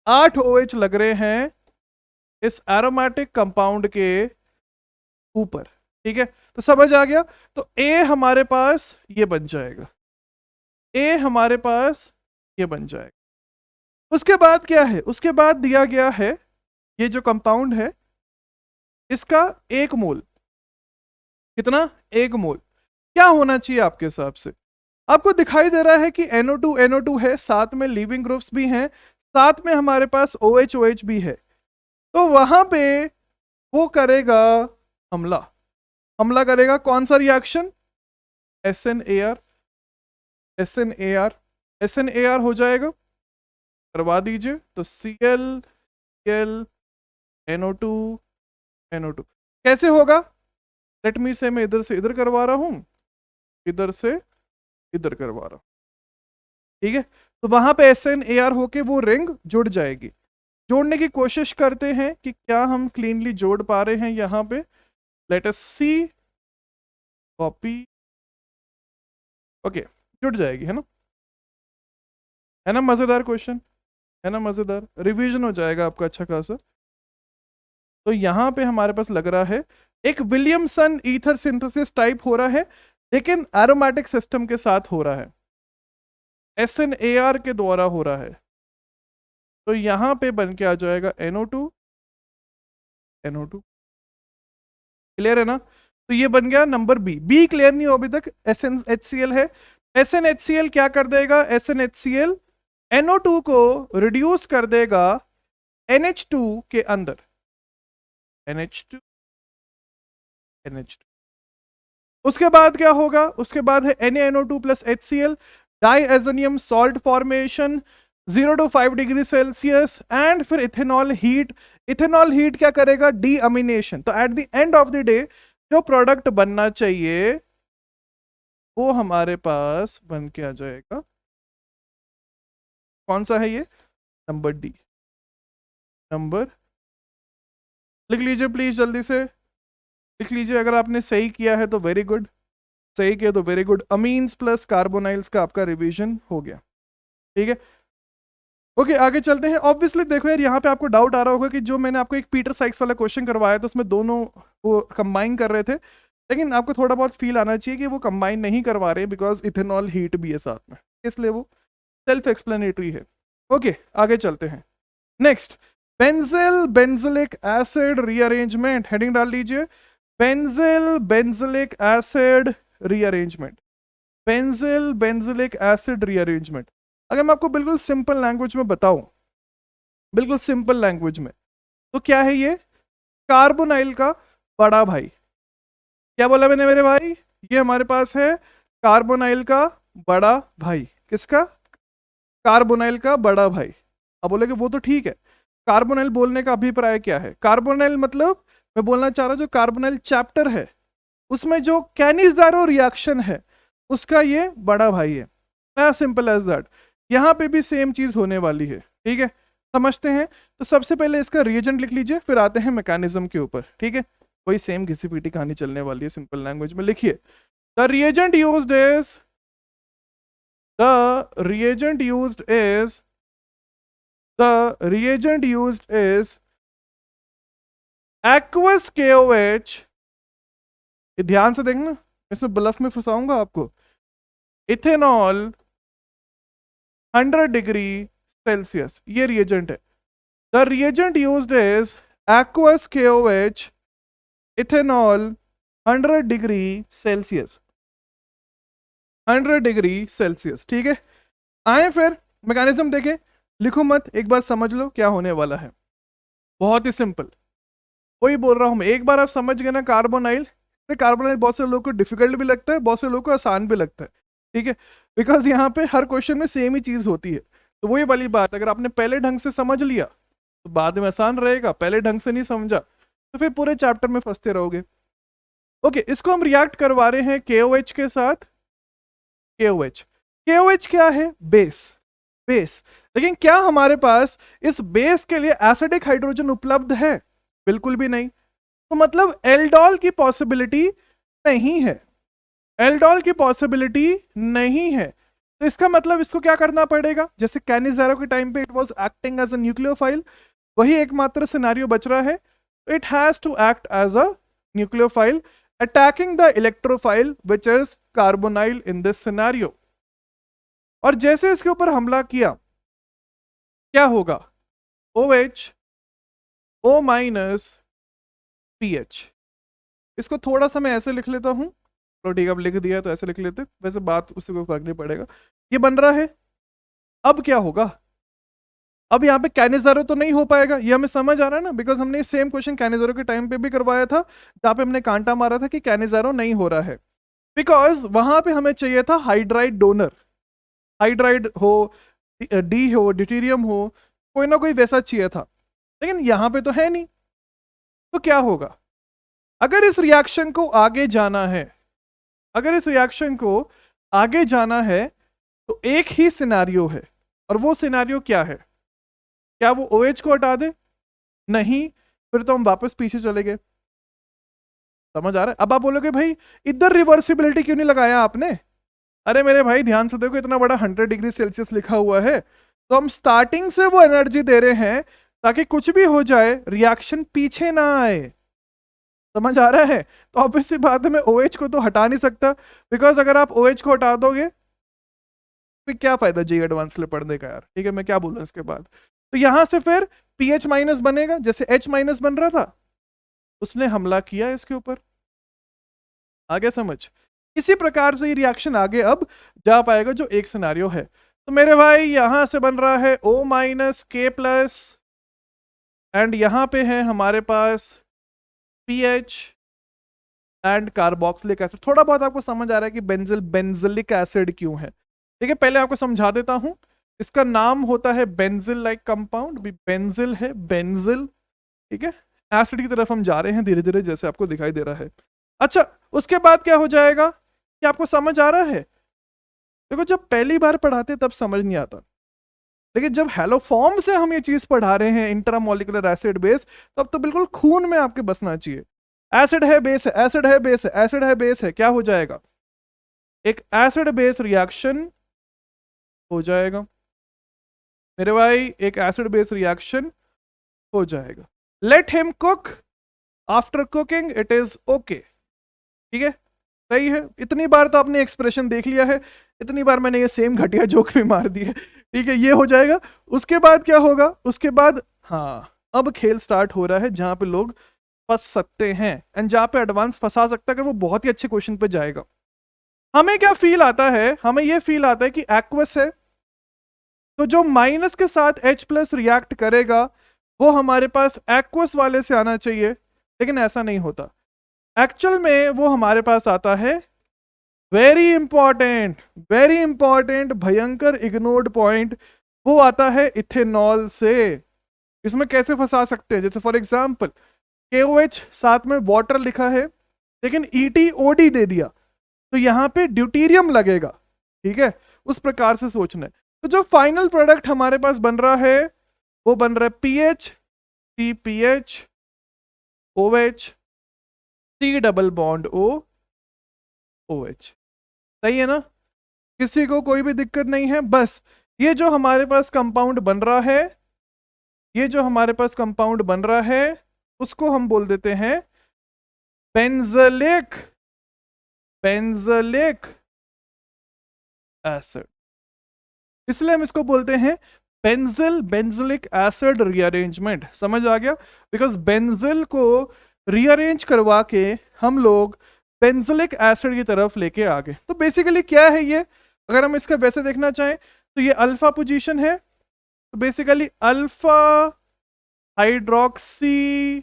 8 OH लग रहे हैं इस एरोमेटिक कंपाउंड के ऊपर। ठीक है, तो समझ आ गया? तो A हमारे पास ये बन जाएगा, A हमारे पास ये बन जाएगा। उसके बाद क्या है? उसके बाद दिया गया है ये जो कंपाउंड है इसका 1 मोल, कितना? 1 मोल। क्या होना चाहिए आपके हिसाब से? आपको दिखाई दे रहा है कि NO2 NO2 है, साथ में लीविंग ग्रुप्स भी हैं, साथ में हमारे पास OH OH भी है, तो वहां पे वो करेगा हमला। हमला करेगा कौन सा रिएक्शन, SnAr, SnAr, SnAr हो जाएगा, करवा दीजिए। तो Cl Cl NO2 NO2 कैसे होगा, लेट मी से मैं इधर से इधर करवा रहा हूं, इधर से इधर करवा रहा हूं, ठीक है। तो वहां पे SnAr होके वो रिंग जुड़ जाएगी। जोड़ने की कोशिश करते हैं कि क्या हम क्लीनली जोड़ पा रहे हैं यहाँ पे, लेट अस सी, कॉपी, ओके, जुड़ जाएगी, है ना मजेदार क्वेश्चन, है ना मजेदार, रिवीजन हो जाएगा आपका अच्छा खासा। तो यहाँ पे हमारे पास लग रहा है एक विलियमसन ईथर सिंथेसिस टाइप हो रहा है, लेकिन एरोमेटिक सिस्टम के साथ हो रहा है, SnAr के द्वारा हो रहा है। तो यहाँ पे बन के आ जाएगा NO2 NO2, क्लियर है ना। तो ये बन गया नंबर बी क्लियर नहीं हो अभी तक, SnHCl है। SnHCl क्या कर देगा, SnHCl NO2 को रिड्यूस कर देगा NH2 के अंदर, NH2 NH2। उसके बाद क्या होगा, उसके बाद है NaNO2 plus HCl, diazonium salt formation 0 to 5 degree Celsius, and फिर इथेनॉल हीट। इथेनॉल हीट क्या करेगा, डीअमीनेशन। तो at the end of the day जो प्रोडक्ट बनना चाहिए वो हमारे पास बन के आ जाएगा, कौन सा है ये, नंबर डी, नंबर, लिख लीजिए प्लीज जल्दी से, लिख लीजिए। अगर आपने सही किया है तो वेरी गुड, सही किया तो very good. Amines plus carbonyls का आपका रिवीजन हो गया, ठीक है। ओके आगे चलते हैं। ऑब्वियसली देखो यार, यहाँ पे आपको डाउट आ रहा होगा कि जो मैंने आपको एक पीटर साइक्स वाला क्वेश्चन करवाया था उसमें दोनों वो कंबाइन कर रहे थे, लेकिन आपको थोड़ा बहुत फील आना चाहिए कि वो कंबाइन नहीं करवा रहे बिकॉज इथेनॉल हीट भी है साथ में, इसलिए वो सेल्फ एक्सप्लेनेटरी है। ओके आगे चलते हैं। Next, benzyl benzilic acid rearrangement, heading डाल लीजिए, benzyl benzilic acid rearrangement, benzyl benzilic acid rearrangement. अगर मैं आपको बिल्कुल सिंपल लैंग्वेज में बताऊं, बिल्कुल सिंपल लैंग्वेज में, तो क्या है ये, कार्बोनाइल का बड़ा भाई। क्या बोला मैंने मेरे भाई, ये हमारे पास है कार्बोनाइल का बड़ा भाई। किसका, कार्बोनाइल का बड़ा भाई। अब बोलेगे वो तो ठीक है, कार्बोनाइल बोलने का अभिप्राय क्या है, कार्बोनाइल मतलब मैं बोलना चाह रहा हूं जो कार्बोनाइल चैप्टर है उसमें जो कैनिज़ारो रिएक्शन है उसका ये बड़ा भाई है, एज सिंपल एज दैट। यहाँ पे भी सेम चीज होने वाली है, ठीक है, समझते हैं। तो सबसे पहले इसका रिएजेंट लिख लीजिए, फिर आते हैं मैकेनिज्म के ऊपर, ठीक है। वही सेम घिसी पीटी कहानी चलने वाली है, सिंपल लैंग्वेज में लिखिए। The reagent used is, the reagent used is, the reagent used is aqueous KOH। ये ध्यान से देखना, इसमें ब्लफ में फंसाऊंगा आपको। इथेनॉल 100 डिग्री सेल्सियस, ये रिएजेंट है। The reagent used is aqueous KOH, ethanol 100 degree Celsius, 100 degree Celsius, ठीक है। आए फिर मैकेनिज्म देखें, लिखो मत, एक बार समझ लो क्या होने वाला है, बहुत ही सिंपल। वही बोल रहा हूं मैं, एक बार आप समझ गए ना कार्बोनाइल, तो कार्बोनाइल बहुत से लोगों को डिफिकल्ट भी लगता है, बहुत से लोगों को आसान भी लगता है, ठीक है, बिकॉज यहाँ पे हर क्वेश्चन में सेम ही चीज होती है। तो वही वाली बात, अगर आपने पहले ढंग से समझ लिया तो बाद में आसान रहेगा, पहले ढंग से नहीं समझा तो फिर पूरे चैप्टर में फंसते रहोगे। ओके, इसको हम रिएक्ट करवा रहे हैं KOH के साथ। KOH, KOH क्या है, बेस, बेस। लेकिन क्या हमारे पास इस बेस के लिए एसिडिक हाइड्रोजन उपलब्ध है, बिल्कुल भी नहीं। तो मतलब एल्डोल की पॉसिबिलिटी नहीं है, एल्डोल की पॉसिबिलिटी नहीं है। तो इसका मतलब इसको क्या करना पड़ेगा, जैसे कैनिज़ारो के टाइम पे it was acting as a nucleophile, वही एकमात्र सिनेरियो बच रहा है। It has to act as a nucleophile attacking the electrophile which is carbonyl in this scenario. और जैसे इसके ऊपर हमला किया क्या होगा, OH O माइनस PH। इसको थोड़ा सा मैं ऐसे लिख लेता हूं, तो ठीक है, अब लिख दिया तो ऐसे लिख लेते, वैसे बात उसी को फर्क नहीं पड़ेगा। ये बन रहा है, अब क्या होगा, अब यहाँ पे कैनिजारो तो नहीं हो पाएगा, ये हमें समझ आ रहा है ना, बिकॉज हमने सेम क्वेश्चन कैनिजारो के टाइम पे भी करवाया था, जहाँ पे हमने कांटा मारा था कि कैनिजारो नहीं हो रहा है, बिकॉज वहां पे हमें चाहिए था हाइड्राइड डोनर, हाइड्राइड हो, डी हो, ड्यूटेरियम हो, कोई ना कोई वैसा चाहिए था, लेकिन यहाँ पे तो है नहीं। तो क्या होगा, अगर इस रिएक्शन को आगे जाना है, अगर इस रिएक्शन को आगे जाना है तो एक ही सिनेरियो है, और वो सिनेरियो क्या है, क्या वो OH को हटा दे? नहीं, फिर तो हम वापस पीछे चले गए। समझ आ रहा है? अब आप बोलोगे भाई इधर रिवर्सिबिलिटी क्यों नहीं लगाया आपने? अरे मेरे भाई ध्यान से देखो, इतना बड़ा 100 डिग्री सेल्सियस लिखा हुआ है, तो हम स्टार्टिंग से वो एनर्जी दे रहे हैं ताकि कुछ भी हो जाए रिएक्शन पीछे ना आए। समझ आ रहा है? तो ऑब्वियस सी बात है, मैं OH को तो हटा नहीं सकता, बिकॉज अगर आप OH को हटा दोगे फिर क्या फायदा जी एडवांस ले पढ़ने का यार। ठीक है, मैं क्या बोलूँ इसके बाद। तो यहां से फिर PH माइनस बनेगा, जैसे H माइनस बन रहा था, उसने हमला किया इसके ऊपर। आगे समझ, इसी प्रकार से ये रिएक्शन आगे अब जा पाएगा जो एक सिनेरियो है। तो मेरे भाई यहां से बन रहा है O minus K plus, and यहां पे है हमारे पास PH एंड कार्बोक्सिलिक एसिड। थोड़ा बहुत आपको समझ आ रहा है कि बेंजिलिक एसिड क्यों है। ठीक है, पहले आपको समझा देता हूं, इसका नाम होता है बेंजिल लाइक कंपाउंड, भी बेंजिल है, बेंजिल। ठीक है, एसिड की तरफ हम जा रहे हैं धीरे धीरे, जैसे आपको दिखाई दे रहा है। अच्छा, उसके बाद क्या हो जाएगा, क्या आपको समझ आ रहा है? देखो, जब पहली बार पढ़ाते तब समझ नहीं आता, लेकिन जब हेलोफॉर्म से हम ये चीज पढ़ा रहे हैं, इंट्रामोलिकुलर एसिड बेस, तब तो बिल्कुल खून में आपके बसना चाहिए। एसिड है बेस है, एसिड है बेस है, एसिड है बेस है, क्या हो जाएगा, एक एसिड बेस रिएक्शन हो जाएगा मेरे भाई, एक एसिड बेस रिएक्शन हो जाएगा। Let him cook, after cooking it is okay. ठीक है, सही है। इतनी बार तो आपने एक्सप्रेशन देख लिया है, इतनी बार मैंने ये सेम घटिया जोक भी मार दी है। ठीक है, ये हो जाएगा। उसके बाद क्या होगा, उसके बाद हाँ, अब खेल स्टार्ट हो रहा है जहां पे लोग फंस सकते हैं, एंड जहां पे एडवांस फंसा सकता है कि वो बहुत ही अच्छे क्वेश्चन पे जाएगा। हमें क्या फील आता है, हमें ये फील आता है कि एक्वस है, तो जो माइनस के साथ H प्लस रिएक्ट करेगा वो हमारे पास एक्वस वाले से आना चाहिए, लेकिन ऐसा नहीं होता। एक्चुअल में वो हमारे पास आता है, वेरी इंपॉर्टेंट, वेरी इंपॉर्टेंट, भयंकर इग्नोर्ड पॉइंट, वो आता है इथेनॉल से। इसमें कैसे फंसा सकते हैं, जैसे फॉर एग्जांपल KOH साथ में वाटर लिखा है, लेकिन ETOD दे दिया, तो यहां पे ड्यूटीरियम लगेगा। ठीक है, उस प्रकार से सोचना है। तो जो फाइनल प्रोडक्ट हमारे पास बन रहा है वो बन रहा है PH, CPH, OH, C double bond O, OH। सही है ना? किसी को कोई भी दिक्कत नहीं है? बस ये जो हमारे पास कंपाउंड बन रहा है, ये जो हमारे पास कंपाउंड बन रहा है, उसको हम बोल देते हैं बेंजलिक, बेंजलिक एसिड। इसलिए हम इसको बोलते हैं बेंजिल बेंजिलिक एसिड रीअरेंजमेंट। समझ आ गया? बिकॉज बेंजिल को रीअरेंज करवा के हम लोग बेंजिलिक एसिड की तरफ लेके आ गए। तो बेसिकली क्या है ये, अगर हम इसका वैसे देखना चाहें तो ये अल्फा पोजीशन है, तो basically alpha hydroxy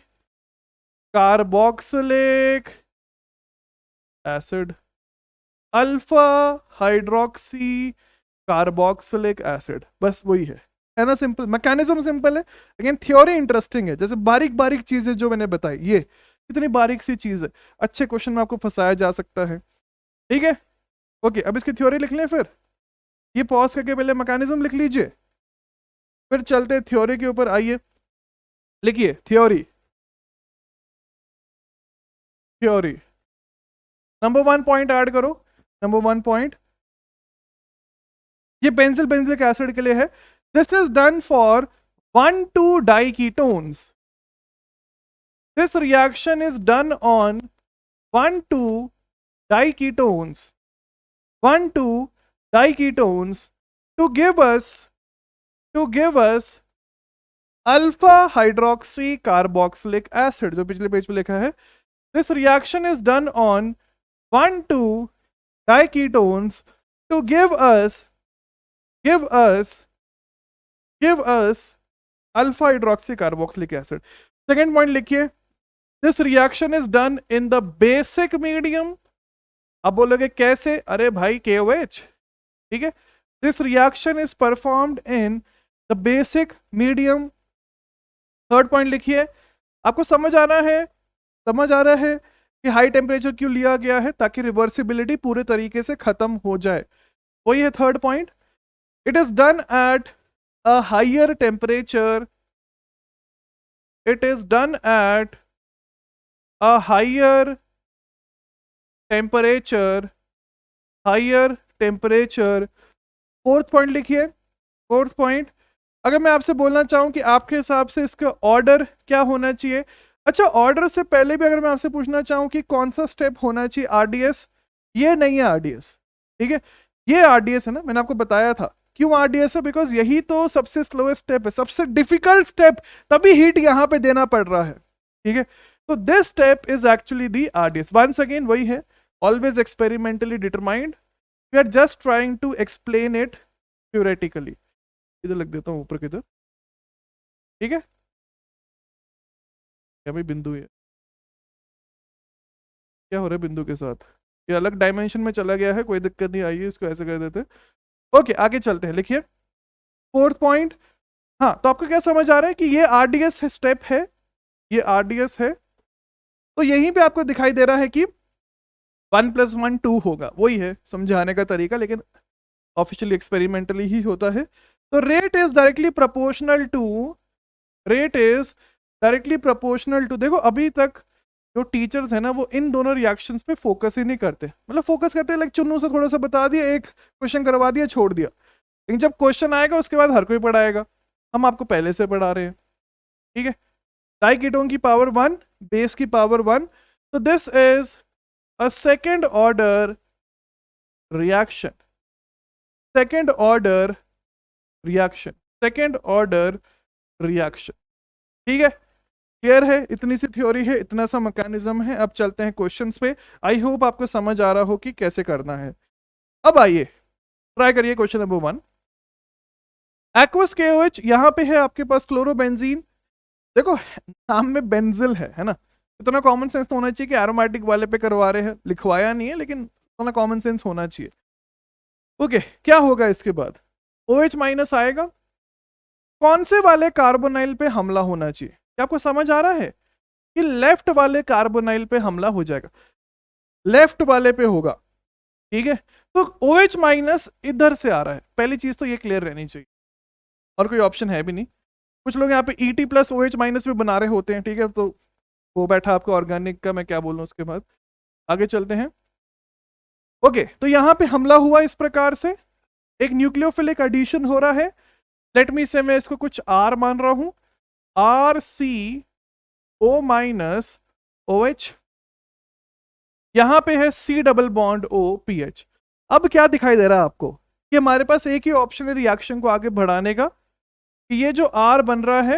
carboxylic acid, alpha hydroxy carboxylic acid, बस वही है ना? सिंपल मैकेनिज्म, सिंपल है, लेकिन थ्योरी इंटरेस्टिंग है। जैसे बारीक बारीक चीजें जो मैंने बताई, ये इतनी बारीक सी चीज है, अच्छे क्वेश्चन में आपको फंसाया जा सकता है। ठीक है, ओके, अब इसकी थ्योरी लिख लें फिर। ये पॉज करके पहले मैकेनिज्म लिख लीजिए, फिर चलते थ्योरी के ऊपर। आइए लिखिए theory, theory number 1 point add करो। नंबर 1 पॉइंट, ये बेंजिल बेंजिलिक एसिड के लिए है। This is done for 1,2 diketones. This reaction is done on 1,2 diketones, 1,2 diketones to give us alpha hydroxy carboxylic acid, जो पिछले पेज पे लिखा है। This reaction is done on 1,2 diketones to give us alpha hydroxy carboxylic acid. Second point लिखिए, this reaction is done in the basic medium. अब बोलोगे कैसे, अरे भाई KOH, ठीक है। This reaction is performed in the basic medium. Third point लिखिए, आपको समझ आ रहा है कि हाई टेम्परेचर क्यों लिया गया है, ताकि रिवर्सिबिलिटी पूरे तरीके से खत्म हो जाए, वही है third point. It is done at a higher temperature, it is done at a higher temperature, higher temperature. Fourth point लिखिए, फोर्थ पॉइंट, अगर मैं आपसे बोलना चाहूं कि आपके हिसाब से इसका ऑर्डर क्या होना चाहिए, अच्छा ऑर्डर से पहले भी अगर मैं आपसे पूछना चाहूं कि कौन सा स्टेप होना चाहिए, RDS, ये नहीं है RDS, ठीक है। ये RDS है ना, मैंने आपको बताया था क्यों RDS है, बिकॉज यही तो सबसे स्लोएस्ट स्टेप है, सबसे डिफिकल्ट स्टेप, तभी हीट यहां पे देना पड़ रहा है, ठीक है। तो this step is actually the RDS। Once again वही है, always experimentally determined, we are just trying to explain it theoretically. इधर लग देता हूं ऊपर की तरफ, ठीक है। क्या भाई बिंदु है, क्या हो रहा है बिंदु के साथ, ये अलग डायमेंशन में चला गया है, कोई दिक्कत नहीं आई है, इसको ऐसे कर देते हैं। ओके आगे चलते हैं, लिखिए फोर्थ पॉइंट। हाँ तो आपको क्या समझ आ रहा है कि ये RDS स्टेप है, ये RDS है, तो यहीं पे आपको दिखाई दे रहा है कि 1 + 1 2 होगा, वही है समझाने का तरीका, लेकिन ऑफिशियली एक्सपेरिमेंटली ही होता है। तो rate is directly proportional to, rate is directly proportional to, देखो अभी तक जो टीचर्स है ना वो इन दोनों रिएक्शंस पे फोकस ही नहीं करते, मतलब फोकस करते हैं लाइक चुन्नू से थोड़ा सा बता दिया, एक क्वेश्चन करवा दिया, छोड़ दिया, लेकिन जब क्वेश्चन आएगा उसके बाद हर कोई पढ़ाएगा, हम आपको पहले से पढ़ा रहे हैं, ठीक है। डाइकीटोन की पावर 1, बेस की पावर 1, तो this is a second order reaction, second order reaction, second order reaction, ठीक है। क्लियर है, इतनी सी थ्योरी है, इतना सा मैकेनिज्म है। अब चलते हैं क्वेश्चंस पे, आई होप आपको समझ आ रहा हो कि कैसे करना है। अब आइए ट्राई करिए क्वेश्चन नंबर 1, एक्वस KOH, यहां पे है आपके पास क्लोरोबेंजीन, देखो नाम में बेंजिल है ना, इतना कॉमन सेंस तो होना चाहिए कि एरोमेटिक वाले पे करवा रहे हैं, लिखवाया नहीं है लेकिन इतना कॉमन सेंस होना चाहिए। ओके क्या होगा इसके बाद, OH- आएगा, कौन से वाले कार्बोनाइल पे हमला होना चाहिए, क्या आपको समझ आ रहा है कि लेफ्ट वाले कार्बोनाइल पे हमला हो जाएगा, लेफ्ट वाले पे होगा, ठीक है। तो OH- इधर से आ रहा है, पहली चीज तो ये क्लियर रहनी चाहिए, और कोई ऑप्शन है भी नहीं। कुछ लोग यहाँ पे ET+OH- भी बना रहे होते हैं, ठीक है, तो वो बैठा आपको ऑर्गेनिक का, मैं क्या बोलूँ उसके बाद, आगे चलते हैं। ओके तो यहाँ पे हमला हुआ इस प्रकार से, एक न्यूक्लियोफिलिक एडिशन हो रहा है, लेट मी से मैं इसको कुछ R मान रहा हूं, RCO- यहां पे है C+OH। अब क्या दिखाई दे रहा है आपको कि हमारे पास एक ही ऑप्शन है रिएक्शन को आगे बढ़ाने का, कि ये जो R बन रहा है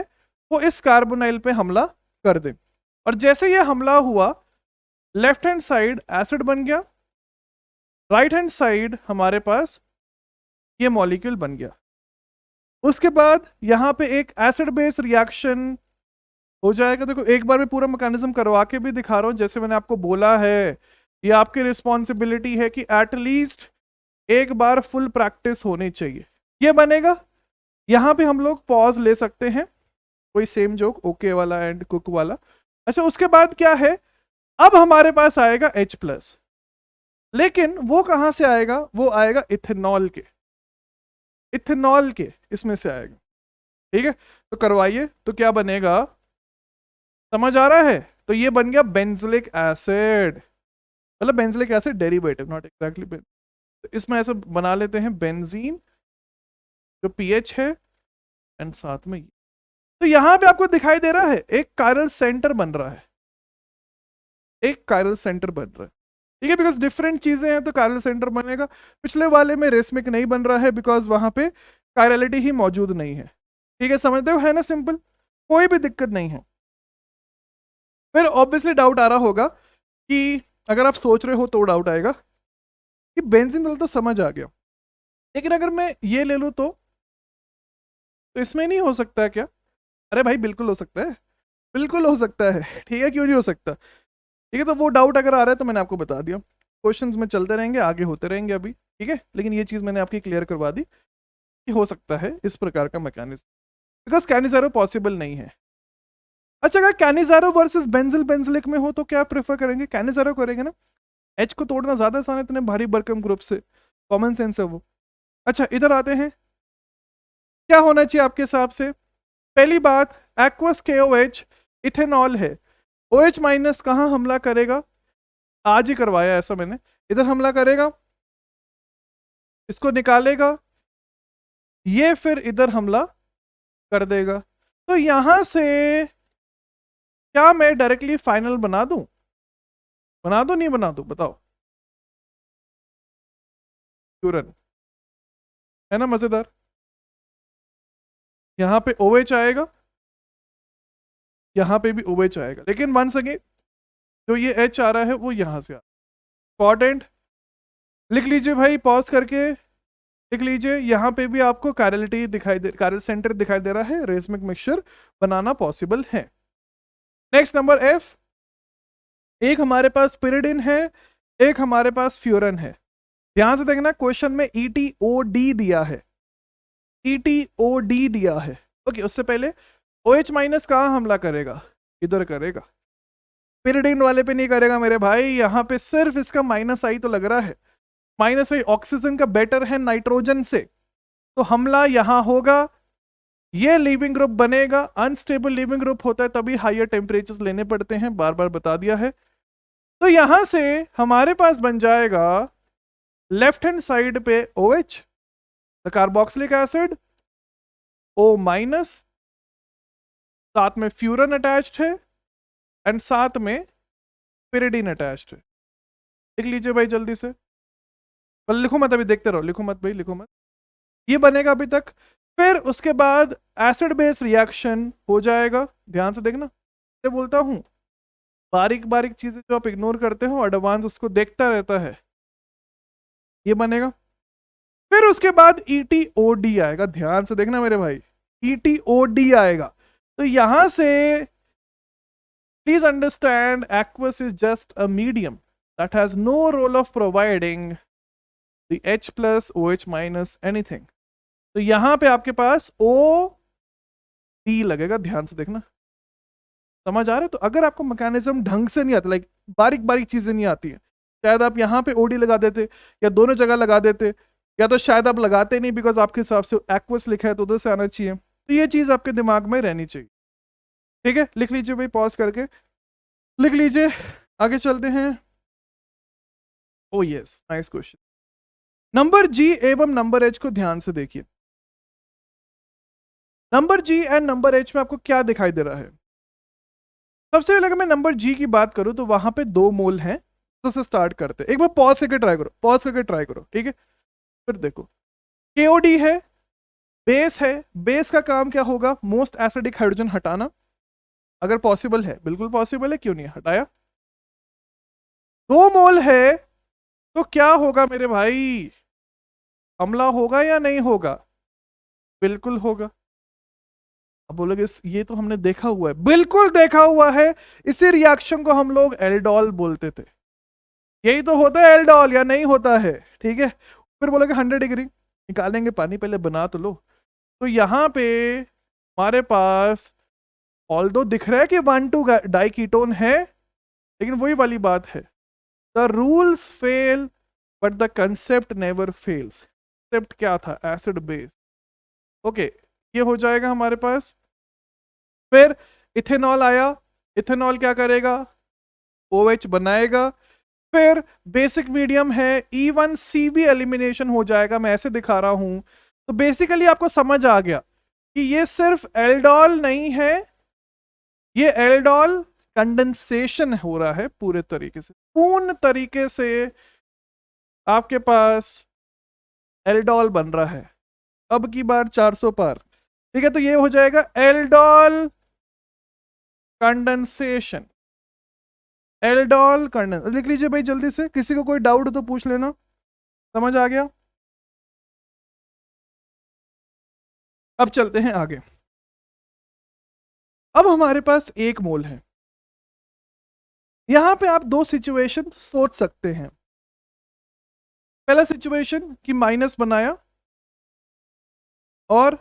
वो इस कार्बोनाइल पे हमला कर दे, और जैसे ये हमला हुआ लेफ्ट हैंड साइड एसिड बन गया, राइट हैंड साइड हमारे पास ये मॉलिक्यूल बन गया। उसके बाद यहाँ पे एक एसिड बेस रिएक्शन हो जाएगा। देखो एक बार मैं पूरा मैकेनिज्म करवा के भी दिखा रहा हूँ, जैसे मैंने आपको बोला है ये आपकी रिस्पॉन्सिबिलिटी है कि एटलीस्ट एक बार फुल प्रैक्टिस होनी चाहिए। ये बनेगा, यहाँ पे हम लोग पॉज ले सकते हैं, कोई सेम जोक ओके वाला एंड कुक वाला। अच्छा उसके बाद क्या है, अब हमारे पास आएगा H+, लेकिन वो कहाँ से आएगा, वो आएगा इथेनॉल के, इथेनॉल के इसमें से आएगा, ठीक है। तो करवाइए, तो क्या बनेगा, समझ आ रहा है, तो ये बन गया बेंजलिक एसिड, मतलब बेंजलिक एसिड डेरिवेटिव, नॉट एग्जैक्टली, तो इसमें ऐसे बना लेते हैं बेंजीन, जो पीएच है एंड साथ में ये। तो यहां पे आपको दिखाई दे रहा है एक कायरल सेंटर बन रहा है, एक कायरल सेंटर बन रहा है, ठीक है, बिकॉज डिफरेंट चीजें हैं तो कायरल सेंटर बनेगा। पिछले वाले में रेसमिक नहीं बन रहा है बिकॉज वहां पे कायरलिटी ही मौजूद नहीं है, ठीक है, समझते हो, है ना सिंपल, कोई भी दिक्कत नहीं है। फिर ऑब्वियसली डाउट आ रहा होगा कि अगर आप सोच रहे हो तो डाउट आएगा कि बेंजीन वाला तो समझ आ गया, लेकिन अगर मैं ये ले लूँ तो इसमें नहीं हो सकता है क्या, अरे भाई बिल्कुल हो सकता है, बिल्कुल हो सकता है, ठीक है, क्यों नहीं हो सकता। ठीक है, तो वो डाउट अगर आ रहा है तो मैंने आपको बता दिया, क्वेश्चंस में चलते रहेंगे, आगे होते रहेंगे अभी, ठीक है, लेकिन ये चीज़ मैंने आपकी क्लियर करवा दी कि हो सकता है इस प्रकार का मैकेनिज्म, बिकॉज कैनिज़ारो पॉसिबल नहीं है। अच्छा, अगर कैनिज़ारो वर्सेस बेंजिल बेंजिलिक में हो तो क्या प्रेफर करेंगे? कैनिज़ारो करेंगे ना, एच को तोड़ना ज्यादा आसान है इतने भारी बरकम ग्रुप से, कॉमन सेंस है वो। अच्छा, इधर आते हैं, क्या होना चाहिए आपके हिसाब से? पहली बात, एक्वस KOH इथेनॉल है, OH माइनस कहाँ हमला करेगा? आज ही करवाया ऐसा मैंने, इधर हमला करेगा, इसको निकालेगा, ये फिर इधर हमला कर देगा। तो यहां से क्या मैं डायरेक्टली फाइनल बना दूं? बना दूं नहीं बना दूं बताओ? प्यूरन है ना, मजेदार। यहां पे OH आएगा, यहां पे भी OH आएगा, लेकिन वन सेकेंड, जो ये H आ रहा है वो यहां से आ इंपॉर्टेंट, लिख लीजिए भाई पॉज करके, लिख लीजिए, यहाँ पे भी आपको कैरलिटी दिखाई दे, कैरल सेंटर दिखाई दे रहा है, रेसमिक मिक्सचर बनाना पॉसिबल है। नेक्स्ट नंबर F, एक हमारे पास पिरिडिन है, एक हमारे पास फ्यूरन है। ध्यान से देखना, क्वेश्चन में ETOD दिया है, ETOD दिया है, ओके। उससे पहले OH माइनस कहाँ हमला करेगा? इधर करेगा, पिरिडिन वाले पे नहीं करेगा मेरे भाई, यहाँ पे सिर्फ इसका माइनस आई तो लग रहा है, माइनस आई ऑक्सीजन का बेटर है नाइट्रोजन से, तो हमला यहां होगा, ये लीविंग ग्रुप बनेगा, अनस्टेबल लीविंग ग्रुप होता है तभी हायर टेम्परेचर्स लेने पड़ते हैं, बार बार बता दिया है। तो यहां से हमारे पास बन जाएगा लेफ्ट हैंड साइड पे OH, the carboxylic acid, O minus, साथ में फ्यूरन अटैच्ड है, एंड साथ में पिरिडीन अटैच्ड है। लिख लीजिए भाई जल्दी से, पर लिखो मत अभी, देखते रहो, लिखो मत भाई, लिखो मत, ये बनेगा अभी तक। फिर उसके बाद एसिड बेस रिएक्शन हो जाएगा, ध्यान से देखना, ये बोलता हूं बारीक बारीक चीजें जो आप इग्नोर करते हो, एडवांस उसको देखता रहता है, ये बनेगा। फिर उसके बाद ETOD आएगा, ध्यान से देखना मेरे भाई, ETOD आएगा। तो यहां से please understand, aqueous is just a medium that has no role of providing the H plus OH minus anything. तो यहां पे आपके पास OD लगेगा, ध्यान से देखना, समझ आ रहा है? तो अगर आपको मैकेनिज्म ढंग से नहीं आता, लाइक बारीक बारीक चीजें नहीं आती हैं, शायद आप यहाँ पे OD लगा देते, या दोनों जगह लगा देते, या तो शायद आप लगाते नहीं बिकॉज आपके हिसाब से एक्वस लिखा है तो उधर से आना चाहिए, तो ये चीज आपके दिमाग में रहनी चाहिए, ठीक है। लिख लीजिए भाई पॉज करके, लिख लीजिए, आगे चलते हैं। ओ yes, nice question. Number G एवं नंबर H को ध्यान से देखिए, number G and number H में आपको क्या दिखाई दे रहा है? सबसे पहले अगर मैं नंबर G की बात करूं तो वहां पे 2 मोल हैं, तो से स्टार्ट करते हैं, एक बार पॉज करके ट्राई करो, पॉज करके ट्राई करो, ठीक है। फिर देखो, KOD है, बेस है, बेस का काम क्या होगा? मोस्ट एसिडिक हाइड्रोजन हटाना, अगर पॉसिबल है, बिल्कुल पॉसिबल है, क्यों नहीं हटाया। 2 मोल है, तो क्या होगा मेरे भाई? हमला होगा या नहीं होगा? बिल्कुल होगा। अब बोलोगे ये तो हमने देखा हुआ है, बिल्कुल देखा हुआ है, इसी रिएक्शन को हम लोग एल्डोल बोलते थे, यही तो होता है एल्डोल, या नहीं होता है? ठीक है, फिर बोलोगे 100 डिग्री निकालेंगे पानी, पहले बना तो लो। तो यहाँ पे हमारे पास ऑल्दो दिख रहा है कि 1,2 डाई कीटोन है, लेकिन वही वाली बात है, the rules fail but the concept never fails. Concept क्या था? एसिड बेस, ओके, ये हो जाएगा हमारे पास। फिर इथेनॉल आया, इथेनॉल क्या करेगा? OH बनाएगा। फिर बेसिक मीडियम है, E1C भी एलिमिनेशन हो जाएगा, मैं ऐसे दिखा रहा हूं। तो बेसिकली आपको समझ आ गया कि ये सिर्फ एल्डोल नहीं है, ये एल्डोल कंडेंसेशन हो रहा है पूरे तरीके से, पूर्ण तरीके से आपके पास एल्डोल बन रहा है। अब की बार 400 पार, ठीक है, तो ये हो जाएगा एल्डोल कंडेंसेशन, एल्डोल कंडेंस, लिख लीजिए भाई जल्दी से, किसी को कोई डाउट हो तो पूछ लेना, समझ आ गया? अब चलते हैं आगे। अब हमारे पास 1 मोल है। यहां पे आप 2 सिचुएशन सोच सकते हैं। पहला सिचुएशन कि माइनस बनाया और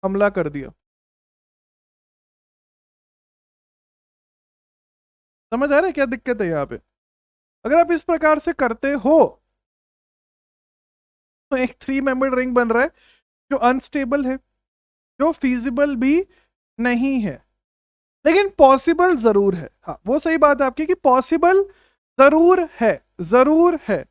हमला कर दिया। समझ आ रहा है क्या दिक्कत है यहाँ पे? अगर आप इस प्रकार से करते हो तो एक 3 मेंबर्ड रिंग बन रहा है जो अनस्टेबल है, जो फीजिबल भी नहीं है, लेकिन पॉसिबल जरूर है। हाँ, वो सही बात है आपकी कि पॉसिबल जरूर है, जरूर है।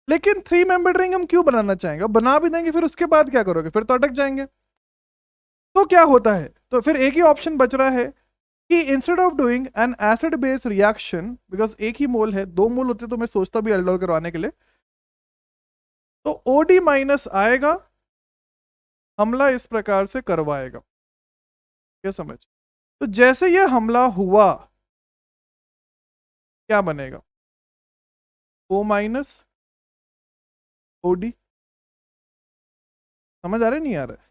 लेकिन 3 मेंबर्ड रिंग हम क्यों बनाना चाहेंगे? बना भी देंगे, फिर उसके बाद क्या करोगे? फिर तो अटक जाएंगे। तो क्या होता है? तो फिर एक ही ऑप्शन बच रहा है कि instead of doing an acid base reaction, because एक ही मोल है, 2 मोल होते तो मैं सोचता भी एल्डोल करवाने के लिए, तो ओडी माइनस आएगा, हमला इस प्रकार से करवाएगा। क्या समझ? तो जैसे ये हमला हुआ क्या बनेगा? O minus OD. समझ आ रहा है नहीं आ रहा है?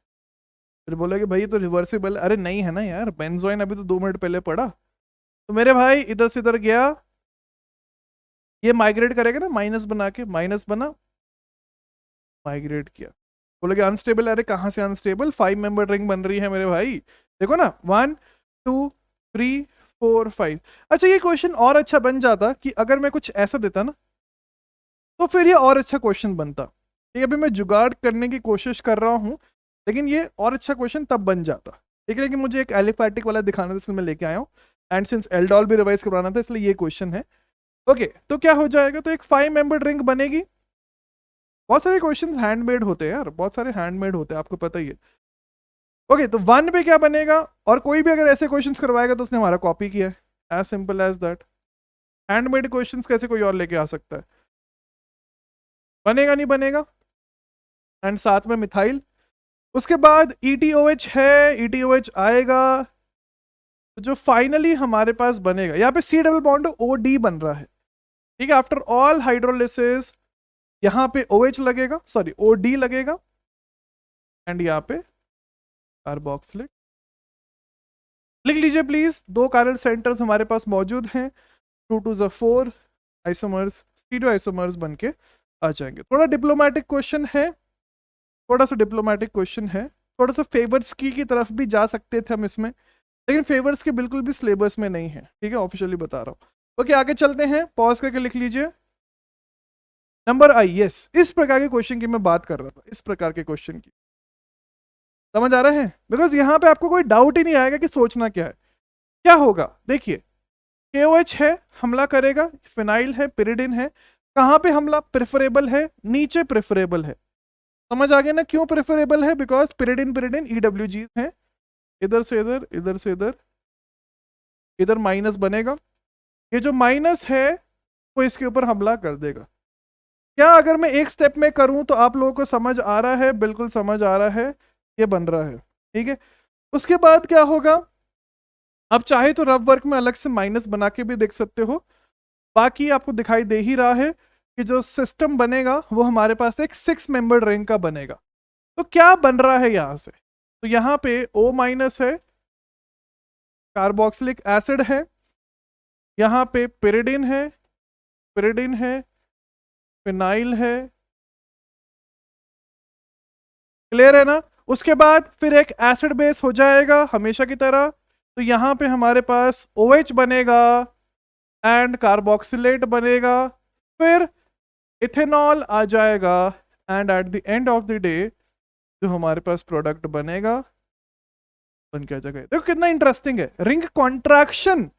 फिर बोलोगे भाई तो रिवर्सिबल, अरे नहीं है ना यार, बेंजोइन अभी तो 2 मिनट पहले पढ़ा। तो मेरे भाई इधर से इधर गया, ये माइग्रेट करेगा ना, माइनस बना के, माइनस बना, माइग्रेट किया। बोलोगे अनस्टेबल, अरे कहाँ से अनस्टेबल, 5 मेंबर रिंग बन रही है मेरे भाई, देखो ना, 1 2 3 4 5। अच्छा, ये क्वेश्चन और अच्छा बन जाता कि अगर मैं कुछ ऐसा देता ना, तो फिर ये और अच्छा क्वेश्चन बनता। ठीक है, अभी मैं जुगाड़ करने की कोशिश कर रहा हूँ, लेकिन ये और अच्छा क्वेश्चन तब बन जाता। ठीक है, लेकिन मुझे एक एलिफैटिक वाला दिखाना था, इसलिए मैं लेके आया हूँ, एंड सिंस एल्डोल भी रिवाइज करवाना था, इसलिए ये क्वेश्चन है। ओके, तो क्या हो जाएगा? तो एक 5 मेंबर्ड रिंग बनेगी। बहुत सारे क्वेश्चंस हैंडमेड होते हैं यार, बहुत सारे हैंडमेड होते हैं, आपको पता ही है। ओके, तो 1 पे क्या बनेगा? और कोई भी अगर ऐसे क्वेश्चंस करवाएगा तो उसने हमारा कॉपी किया है, as simple as that. Handmade questions कैसे कोई और लेके आ सकता है? बनेगा नहीं बनेगा। एंड साथ में मिथाइल, उसके बाद ETOH है, ETOH आएगा। तो जो फाइनली हमारे पास बनेगा, यहाँ पे C डबल बॉन्ड OD बन रहा है। ठीक है, आफ्टर ऑल हाइड्रोलिसिस यहाँ पे OH लगेगा, सॉरी OD लगेगा, एंड यहाँ पे कार्बोक्सिलिक। लिख लीजिए प्लीज, 2 कार्बन सेंटर्स हमारे पास मौजूद हैं, 2 2 ज़ा 4 आइसोमर्स, स्टीरियो आइसोमर्स बन के आ जाएंगे। थोड़ा डिप्लोमेटिक क्वेश्चन है, थोड़ा सा डिप्लोमेटिक क्वेश्चन है, थोड़ा सा फेवर्स की तरफ भी जा सकते थे हम इसमें, लेकिन फेवर्स के बिल्कुल भी सिलेबस में नहीं है। ठीक है, ऑफिशियली बता रहा हूँ। ओके, आगे चलते हैं, पॉज करके लिख लीजिए। नंबर आई, यस, इस प्रकार के क्वेश्चन की मैं बात कर रहा था, इस प्रकार के क्वेश्चन की। समझ आ रहा है? बिकॉज यहाँ पे आपको कोई डाउट ही नहीं आएगा कि सोचना क्या है। क्या होगा? देखिए, KOH है, हमला करेगा, फिनाइल है, पिरिडिन है। कहाँ पे हमला प्रेफरेबल है? नीचे प्रेफरेबल है। समझ आ गया ना क्यों प्रेफरेबल है? बिकॉज पिरिडिन पिरिडिन EWG है, इधर से इधर, इधर से इधर, इधर माइनस बनेगा। ये जो माइनस है वो इसके ऊपर हमला कर देगा। क्या अगर मैं एक स्टेप में करूं तो आप लोगों को समझ आ रहा है? बिल्कुल समझ आ रहा है, ये बन रहा है। ठीक है, उसके बाद क्या होगा? आप चाहे तो रफ वर्क में अलग से माइनस बना के भी देख सकते हो। बाकी आपको दिखाई दे ही रहा है कि जो सिस्टम बनेगा वो हमारे पास एक 6 मेंबर्ड रिंग का बनेगा। तो क्या बन रहा है यहां से? तो यहाँ पे O माइनस है, कार्बोक्सिलिक एसिड है, यहाँ पे पिरिडिन है, पिरिडिन है, फिनाइल है। क्लियर है ना? उसके बाद फिर एक एसिड बेस हो जाएगा हमेशा की तरह। तो यहाँ पे हमारे पास OH बनेगा एंड कार्बोक्सिलेट बनेगा, फिर इथेनॉल आ जाएगा, and at the end of the day जो हमारे पास प्रोडक्ट बनेगा बन के आ जाएगा। देखो कितना इंटरेस्टिंग है। रिंग कॉन्ट्रैक्शन,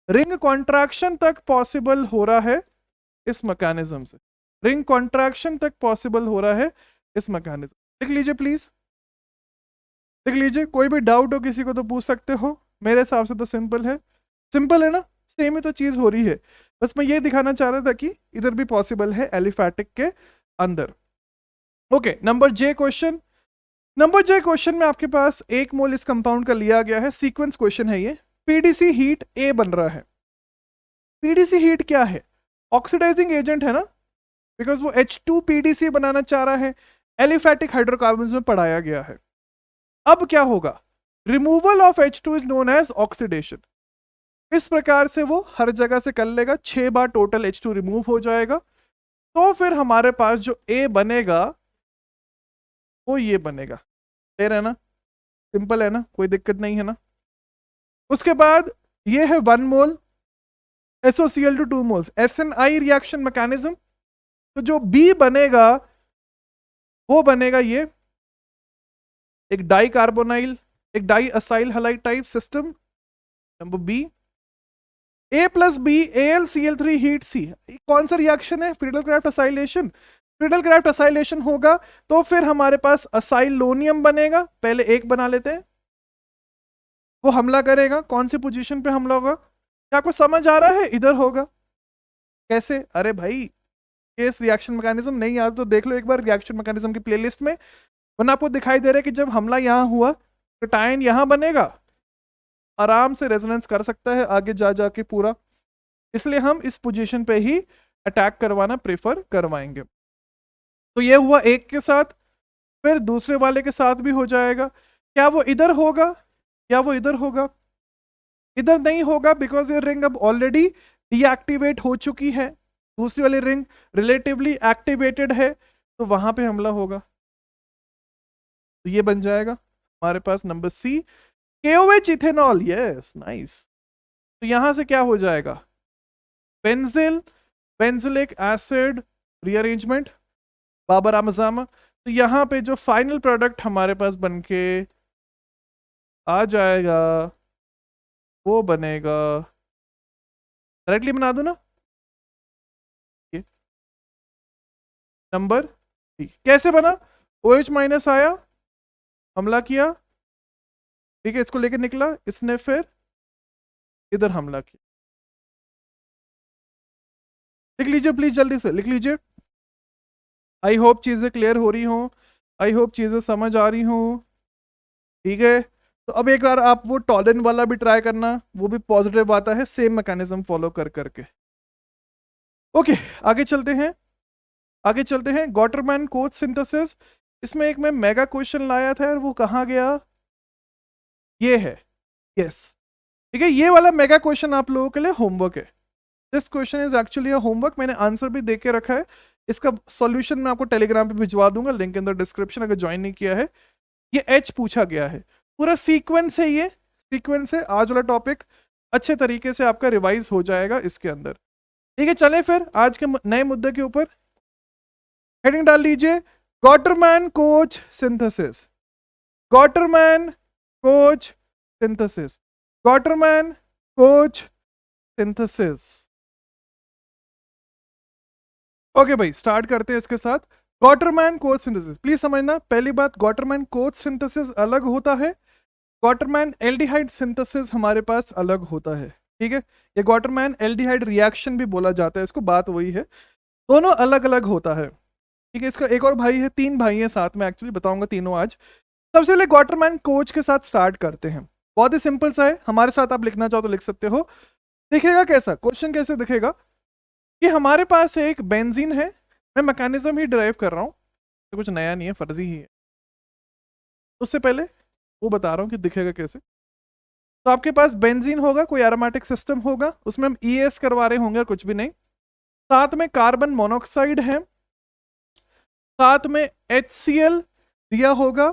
रिंग कॉन्ट्रैक्शन तक पॉसिबल हो रहा है इस मैकेनिज्म से, रिंग कॉन्ट्रैक्शन तक पॉसिबल हो रहा है इस मैकेनिज्म। लिख लीजिए प्लीज, लिख लीजिए, कोई भी डाउट हो किसी को तो पूछ सकते हो। मेरे हिसाब से तो सिंपल है, सिंपल है ना, सेम ही तो चीज हो रही है। बस मैं ये दिखाना चाह रहा था कि इधर भी पॉसिबल है एलिफैटिक के अंदर। Okay, number J question. Number J question में आपके पास 1 मोल इस कंपाउंड का लिया गया है, सीक्वेंस क्वेश्चन है ये। PDC हीट A बन रहा है। PDC हीट क्या है? ऑक्सीडाइजिंग एजेंट है ना, बिकॉज वो H2PDC बनाना चाह रहा है, एलिफैटिक हाइड्रोकार्बन में पढ़ाया गया है। अब क्या होगा? Removal of H2 is known as oxidation. इस प्रकार से वो हर जगह से कर लेगा, 6 बार टोटल H2 रिमूव हो जाएगा। तो फिर हमारे पास जो A बनेगा वो ये बनेगा। क्लियर है ना, सिंपल है ना, कोई दिक्कत नहीं है ना। उसके बाद ये है 1 mole SOCl to 2 moles, SNI reaction mechanism. तो जो B बनेगा वो बनेगा ये एक डाई कार्बोनाइल, एक diacyl halide type system. Number B A plus B AlCl3 heat C। कौन सा रिएक्शन है? Friedel Craft acylation. Friedel Craft acylation होगा तो फिर हमारे पास असाइलोनियम बनेगा। पहले एक बना लेते हैं, वो हमला करेगा। कौन सी पोजीशन पे हमला होगा? क्या आपको समझ आ रहा है? इधर होगा। कैसे? अरे भाई केस रिएक्शन मैकेनिज्म नहीं याद तो देख लो एक बार रिएक्शन मैकेनिज्म की प्लेलिस्ट में, वरना आपको दिखाई दे रहा है कि जब हमला यहाँ हुआ तो टाइन यहाँ बनेगा, आराम से रेजोनेंस कर सकता है आगे जा जाके पूरा। इसलिए हम इस पोजीशन पे ही अटैक करवाना प्रेफर करवाएंगे। तो ये हुआ एक के साथ, फिर दूसरे वाले के साथ भी हो जाएगा। क्या वो इधर होगा? क्या वो इधर होगा? इधर नहीं होगा, बिकॉज ये रिंग अब ऑलरेडी डीएक्टिवेट हो चुकी है, दूसरी वाली रिंग रिलेटिवली एक्टिवेटेड है, तो वहां पे हमला होगा। तो ये बन जाएगा हमारे पास number C, KOH ethanol. Yes nice. तो यहां से क्या हो जाएगा? बेंजिल, बेंजिलिक एसिड रीअरेंजमेंट, बाबर आमजामा। तो यहाँ पे जो फाइनल प्रोडक्ट हमारे पास बनके आ जाएगा वो बनेगा, डायरेक्टली बना दो ना, नंबर थ्री। कैसे बना? OH माइनस आया, हमला किया, ठीक है, इसको लेकर निकला, इसने फिर इधर हमला किया। लिख लीजिए प्लीज, जल्दी से लिख लीजिए। आई होप चीजें क्लियर हो रही हो, आई होप चीजें समझ आ रही हो, ठीक है। तो अब एक बार आप वो टॉलन वाला भी ट्राई करना, वो भी पॉजिटिव आता है सेम मैकेनिज्म फॉलो कर करके। ओके आगे चलते हैं, आगे चलते हैं। गॉटरमैन कोच सिंथेसिस, इसमें एक मैं मेगा क्वेश्चन लाया था और वो कहाँ गया? ये है, यस, ठीक है। ये वाला मेगा क्वेश्चन आप लोगों के लिए होमवर्क है। This question is actually a homework, मैंने आंसर भी दे के रखा है। इसका सॉल्यूशन मैं आपको टेलीग्राम पे भिजवा दूंगा, लिंक के अंदर डिस्क्रिप्शन, अगर ज्वाइन नहीं किया है। ये H पूछा गया है, पूरा सीक्वेंस है, ये सीक्वेंस है। आज वाला टॉपिक अच्छे तरीके से आपका रिवाइज हो जाएगा इसके अंदर, ठीक है। चलें फिर आज के नए मुद्दे के ऊपर, हेडिंग डाल लीजिए Gattermann Koch synthesis, Gattermann Koch synthesis, Gattermann Koch synthesis. Okay भाई स्टार्ट करते हैं इसके साथ। गॉटरमैन कोच सिंथेसिस, प्लीज समझना पहली बात, गॉटरमैन कोच सिंथेसिस अलग होता है, गॉटरमैन एल्डिहाइड सिंथेसिस हमारे पास अलग होता है, ठीक है। ये गॉटरमैन एल्डिहाइड रिएक्शन भी बोला जाता है इसको, बात वही है, दोनों अलग अलग होता है, ठीक है। इसका एक और भाई है, 3 भाई हैं साथ में, एक्चुअली बताऊंगा तीनों आज। सबसे पहले गॉटरमैन कोच के साथ स्टार्ट करते हैं। बहुत ही सिंपल सा है, हमारे साथ आप लिखना चाहो तो लिख सकते हो। दिखेगा कैसा क्वेश्चन, कैसे दिखेगा कि हमारे पास एक बेंजीन है, मैं मैकेनिज्म ही ड्राइव कर रहा हूँ, तो कुछ नया नहीं है, फर्जी ही है। उससे पहले वो बता रहा हूँ कि दिखेगा कैसे। तो आपके पास बेंजीन होगा, कोई एरोमेटिक सिस्टम होगा, उसमें हम ES करवा रहे होंगे, कुछ भी नहीं। साथ में कार्बन मोनोऑक्साइड है, साथ में HCl दिया होगा,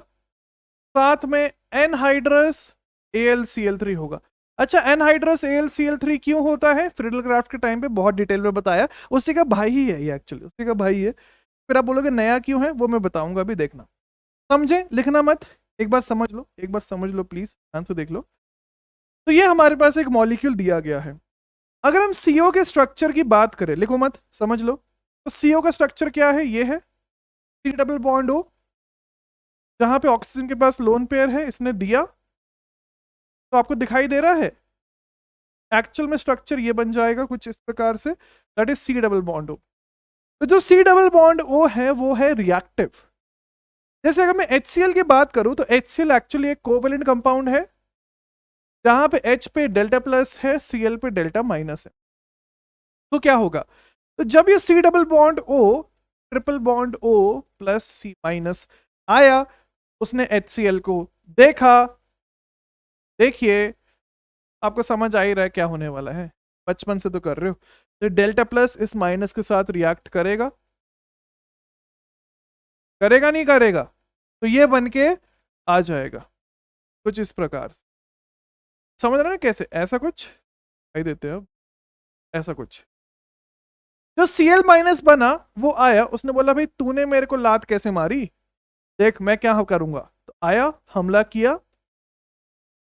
साथ में एनहाइड्रस AlCl3 होगा। अच्छा एनहाइड्रस AlCl3 क्यों होता है? फ्रीडल क्राफ्ट के टाइम पे बहुत डिटेल में बताया, उसी का भाई ही है ये, एक्चुअली उसी का भाई है। फिर आप बोलोगे नया क्यों है, वो मैं बताऊंगा, अभी देखना। समझे? लिखना मत, एक बार समझ लो, एक बार समझ लो प्लीज, ध्यान से देख लो। तो ये हमारे पास एक मॉलिक्यूल दिया गया है। अगर हम CO के स्ट्रक्चर की बात करें, लिखो मत, समझ लो। तो CO का स्ट्रक्चर क्या है? ये है C डबल बॉन्ड O, जहां पे ऑक्सीजन के पास लोन पेयर है, इसने दिया, तो आपको दिखाई दे रहा है। एक्चुअल में स्ट्रक्चर ये बन जाएगा कुछ इस प्रकार से, that is C double bond O। तो जो C डबल बॉन्ड O है वो है रिएक्टिव। जैसे अगर मैं HCl की बात करूं तो HCl एक्चुअली एक कोवेलेंट कंपाउंड है, जहां पे H पे डेल्टा प्लस है, Cl पे डेल्टा माइनस है। तो क्या होगा? तो जब ये C double bond O triple bond O plus C minus आया, उसने HCl को देखा, देखिए आपको समझ आ ही रहा है क्या होने वाला है, बचपन से तो कर रहे हो। तो डेल्टा प्लस इस माइनस के साथ रिएक्ट करेगा, करेगा नहीं करेगा, तो ये बन के आ जाएगा कुछ इस प्रकार से। समझ रहे हैं कैसे, ऐसा कुछ दिखाई देते हैं अब, ऐसा कुछ। जो Cl माइनस बना वो आया, उसने बोला भाई तूने मेरे को लात कैसे मारी, देख मैं क्या करूंगा। तो आया, हमला किया,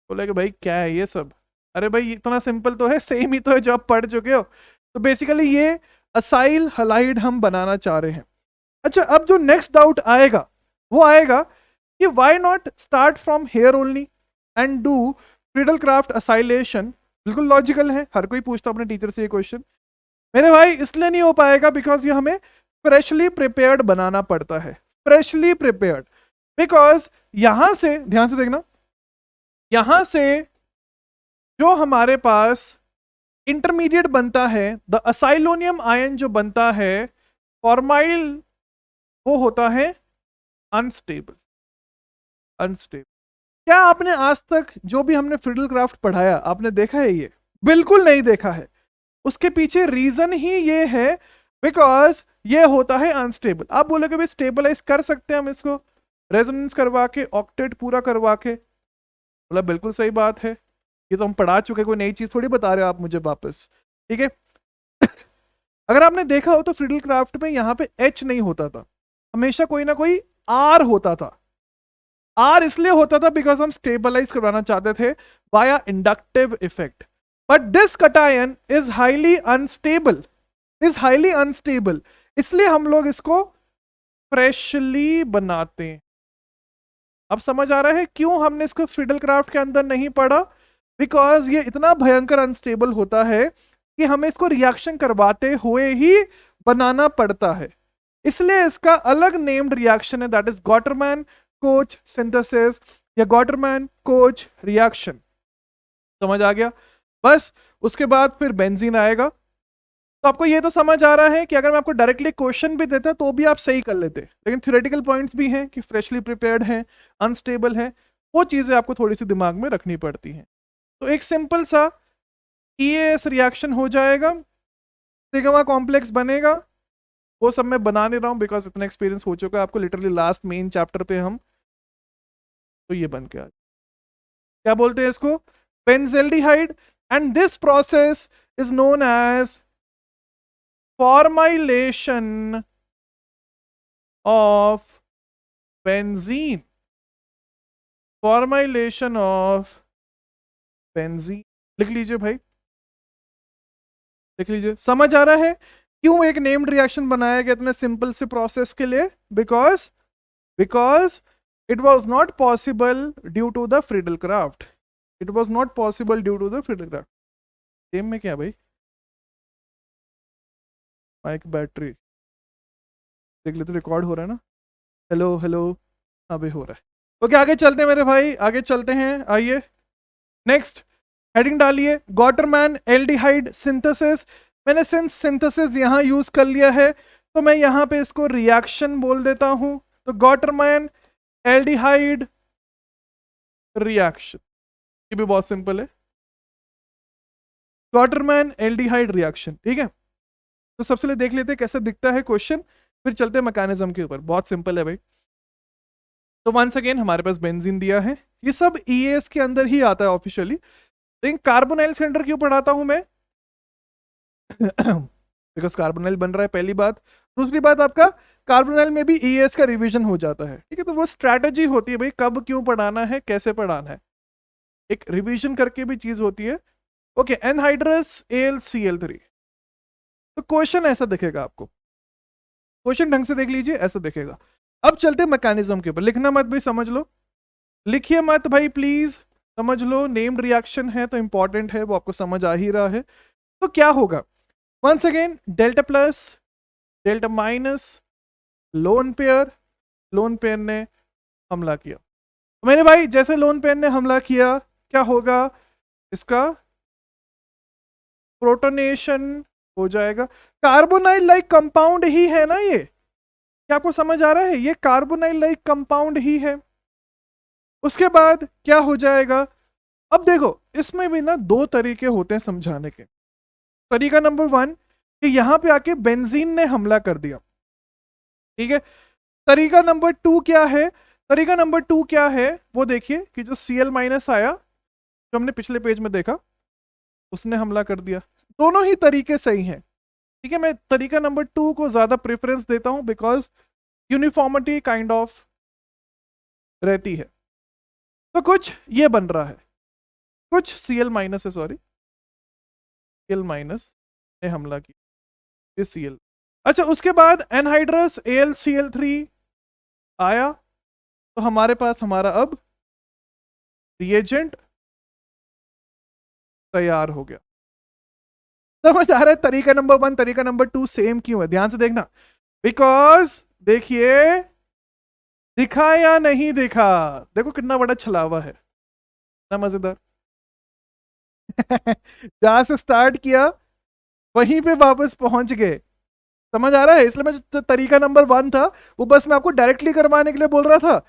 बोले कि भाई क्या है ये सब, अरे भाई इतना सिंपल तो है, सेम ही तो है जो आप पढ़ चुके हो। तो बेसिकली ये असाइल हलाइड हम बनाना चाह रहे हैं। अच्छा, अब जो नेक्स्ट डाउट आएगा वो आएगा कि why not start from here only and do Friedel Craft acylation. बिल्कुल लॉजिकल है, हर कोई पूछता अपने टीचर से ये क्वेश्चन। मेरे भाई इसलिए नहीं हो पाएगा बिकॉज ये हमें फ्रेशली प्रिपेयर्ड बनाना पड़ता है, फ्रेशली प्रिपेयर्ड। बिकॉज यहां से ध्यान से देखना, यहां से जो हमारे पास इंटरमीडिएट बनता है, द असाइलोनियम आयन जो बनता है फॉर्माइल, वो होता है अनस्टेबल। अनस्टेबल क्या आपने आज तक जो भी हमने फ्रीडल क्राफ्ट पढ़ाया आपने देखा है ये? बिल्कुल नहीं देखा है। उसके पीछे रीजन ही ये है बिकॉज ये होता है अनस्टेबल। आप बोलोगे भाई स्टेबलाइज कर सकते हैं हम इसको रेजोनेंस करवा के, ऑक्टेट पूरा करवा के, बोला बिल्कुल सही बात है, ये तो हम पढ़ा चुके, कोई नई चीज थोड़ी बता रहे हो आप मुझे वापस, ठीक है। अगर आपने देखा हो तो फ्रीडल क्राफ्ट में यहाँ पे एच नहीं होता था, हमेशा कोई ना कोई आर होता था। आर इसलिए होता था बिकॉज हम स्टेबलाइज करवाना चाहते थे बाया inductive effect. But this cation is highly unstable, is highly unstable, इसलिए हम लोग इसको फ्रेशली बनाते हैं। अब समझ आ रहा है क्यों हमने इसको फ्रीडल क्राफ्ट के अंदर नहीं पढ़ा? बिकॉज ये इतना भयंकर अनस्टेबल होता है कि हमें इसको रिएक्शन करवाते हुए ही बनाना पड़ता है। इसलिए इसका अलग नेम्ड रिएक्शन है, दैट इज गॉटरमैन कोच सिंथेसिस या गॉटरमैन कोच रिएक्शन। समझ आ गया? बस उसके बाद फिर बेंजीन आएगा। तो आपको ये तो समझ आ रहा है कि अगर मैं आपको डायरेक्टली क्वेश्चन भी देता तो भी आप सही कर लेते, लेकिन थ्योरेटिकल पॉइंट्स भी हैं कि फ्रेशली प्रिपेयर्ड है, अनस्टेबल है, वो चीज़ें आपको थोड़ी सी दिमाग में रखनी पड़ती हैं। तो एक सिंपल सा EAS रिएक्शन हो जाएगा, सिग्मा कॉम्प्लेक्स बनेगा, वो सब मैं बना नहीं रहा हूँ बिकॉज इतना एक्सपीरियंस हो चुका है आपको लिटरली लास्ट मेन चैप्टर पे हम। तो ये बन के आ, क्या बोलते हैं इसको, benzaldehyde, and this process is known as formylation of benzene, formylation of benzene. लिख लीजिए भाई, लिख लीजिए। समझ आ रहा है क्यों एक नेम्ड रिएक्शन बनाया गया इतने सिंपल से प्रोसेस के लिए? Because because it was not possible due to the Friedel Craft, it was not possible due to the Friedel Craft. Same में क्या भाई, माइक बैटरी देख लेते, रिकॉर्ड हो रहा है ना? हेलो हेलो, अभी हो रहा है। ओके आगे चलते हैं मेरे भाई, आगे चलते हैं। आइए नेक्स्ट हेडिंग डालिए, गॉटरमैन एल्डिहाइड सिंथेसिस। मैंने सिंस सिंथेसिस यहाँ यूज कर लिया है तो मैं यहाँ पे इसको रिएक्शन बोल देता हूँ। तो गॉटरमैन एल्डिहाइड रिएक्शन, ये भी बहुत सिंपल है, गॉटरमैन एल्डिहाइड रिएक्शन, ठीक है। तो सबसे पहले देख लेते हैं कैसे दिखता है क्वेश्चन, फिर चलते हैं मैकेनिज्म के ऊपर। बहुत सिंपल है भाई। तो वंस अगेन हमारे पास बेंजीन दिया है, ये सब EAS के अंदर ही आता है ऑफिशियली, लेकिन कार्बोनाइल के अंदर क्यों पढ़ाता हूं मैं? बिकॉज कार्बोनाइल बन रहा है, पहली बात। दूसरी बात, आपका कार्बोनाइल में भी EAS का रिवीजन हो जाता है, ठीक है। तो वो स्ट्रैटेजी होती है भाई, कब क्यों पढ़ाना है, कैसे पढ़ाना है, एक रिवीजन करके भी चीज होती है। Okay, anhydrous AlCl3। तो क्वेश्चन ऐसा दिखेगा आपको, क्वेश्चन ढंग से देख लीजिए, ऐसा दिखेगा। अब चलते हैं मैकेनिज्म के ऊपर। लिखना मत भाई, समझ लो, लिखिए मत भाई प्लीज, समझ लो। नेम्ड रिएक्शन है तो इंपॉर्टेंट है, वो आपको समझ आ ही रहा है। तो क्या होगा, once again delta plus delta minus, lone pair, lone pair ने हमला किया। तो मेरे भाई जैसे लोन पेयर ने हमला किया क्या होगा, इसका प्रोटोनेशन हो जाएगा। कार्बोनाइल लाइक कंपाउंड ही है ना ये, क्या आपको समझ आ रहा है? ये कार्बोनाइल लाइक कंपाउंड ही है। उसके बाद क्या हो जाएगा, अब देखो इसमें भी ना दो तरीके होते हैं समझाने के। तरीका नंबर 1 कि यहां पे आके बेंजीन ने हमला कर दिया, ठीक है। तरीका नंबर 2 क्या है? तरीका नंबर 2 क्या है वो देखिए कि जो Cl माइनस आया, जो हमने पिछले पेज में देखा, उसने हमला कर दिया। दोनों ही तरीके सही हैं, ठीक है। मैं तरीका नंबर 2 को ज्यादा प्रेफरेंस देता हूं बिकॉज यूनिफॉर्मिटी काइंड ऑफ रहती है। तो कुछ ये बन रहा है, कुछ Cl माइनस है, सॉरी Cl माइनस ने हमला किया, ये Cl। अच्छा, उसके बाद एनहाइड्रस AlCl3 आया, तो हमारे पास हमारा अब रिएजेंट तैयार हो गया। समझ आ रहा है तरीका नंबर 1 तरीका नंबर 2 सेम क्यों है? ध्यान से देखना, बिकॉज देखिए दिखा या नहीं दिखा, देखो कितना बड़ा छलावा है ना, मजेदार। जहां से स्टार्ट किया वहीं पे वापस पहुंच गए। समझ आ रहा है? इसलिए मैं जो तरीका नंबर 1 था वो बस मैं आपको डायरेक्टली करवाने के लिए बोल रहा था,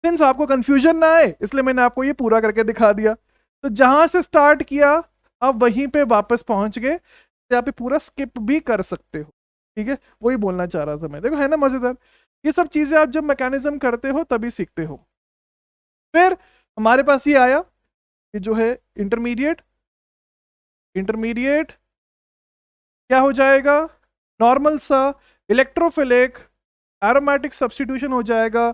सिंस आपको कंफ्यूजन ना आए इसलिए मैंने आपको ये पूरा करके दिखा दिया। तो जहां से स्टार्ट किया आप वहीं पे वापस पहुंच गए, यहाँ पे पूरा स्किप भी कर सकते हो, ठीक है। वही बोलना चाह रहा था मैं। देखो है ना मजेदार, ये सब चीजें आप जब मैकेनिज्म करते हो तभी सीखते हो। फिर हमारे पास ये आया कि जो है इंटरमीडिएट, इंटरमीडिएट क्या हो जाएगा? नॉर्मल सा इलेक्ट्रोफिलिक एरोमेटिक सब्स्टिट्यूशन हो जाएगा,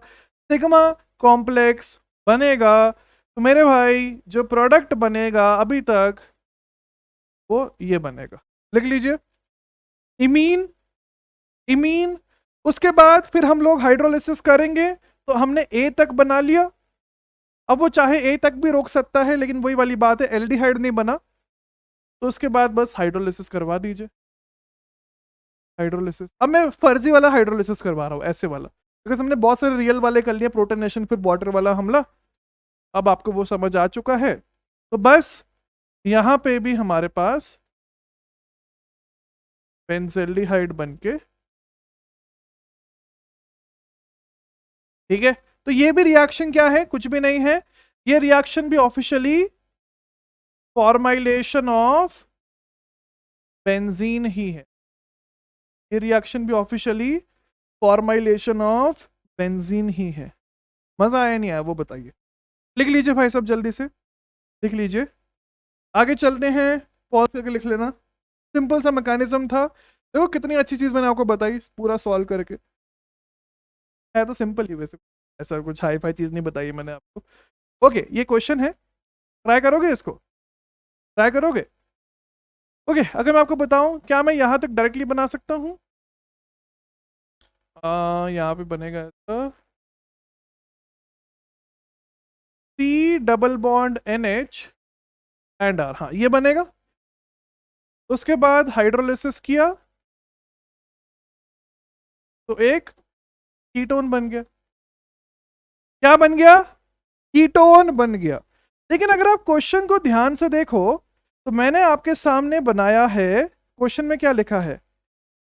सिग्मा कॉम्प्लेक्स बनेगा। तो मेरे भाई जो प्रोडक्ट बनेगा अभी तक वो ये बनेगा, लिख लीजिए इमीन, इमीन। उसके बाद फिर हम लोग हाइड्रोलिसिस करेंगे, तो हमने ए तक बना लिया। अब वो चाहे ए तक भी रोक सकता है, लेकिन वही वाली बात है एल्डिहाइड नहीं बना, तो उसके बाद बस हाइड्रोलिसिस करवा दीजिए। हाइड्रोलिसिस, अब मैं फर्जी वाला हाइड्रोलिसिस करवा रहा हूँ, ऐसे वाला, बिकॉज हमने बहुत सारे रियल वाले कर लिए, प्रोटोनेशन फिर वाटर वाला हमला, अब आपको वो समझ आ चुका है। तो बस यहां पे भी हमारे पास बेंजल्डिहाइड बनके, ठीक है। तो ये भी रिएक्शन क्या है? कुछ भी नहीं है, ये रिएक्शन भी ऑफिशियली फॉर्माइलेशन ऑफ बेंजीन ही है। ये रिएक्शन भी ऑफिशियली फॉर्माइलेशन ऑफ बेंजीन ही है। मजा आया नहीं आया वो बताइए? लिख लीजिए भाई सब जल्दी से, लिख लीजिए। आगे चलते हैं, पॉज करके लिख लेना। सिंपल सा मैकेनिज्म था, देखो कितनी अच्छी चीज मैंने आपको बताई पूरा सॉल्व करके। है तो सिंपल ही वैसे, ऐसा कुछ हाई फाई चीज नहीं बताई मैंने आपको। ओके, ये क्वेश्चन है, ट्राई करोगे इसको? ट्राई करोगे? ओके, अगर मैं आपको बताऊं क्या मैं यहां तक डायरेक्टली बना सकता हूं? यहाँ पे बनेगा C double bond NH and R, हाँ ये बनेगा। उसके बाद हाइड्रोलिसिस किया तो एक कीटोन बन गया। क्या बन गया? कीटोन बन गया। लेकिन अगर आप क्वेश्चन को ध्यान से देखो तो मैंने आपके सामने बनाया है, क्वेश्चन में क्या लिखा है?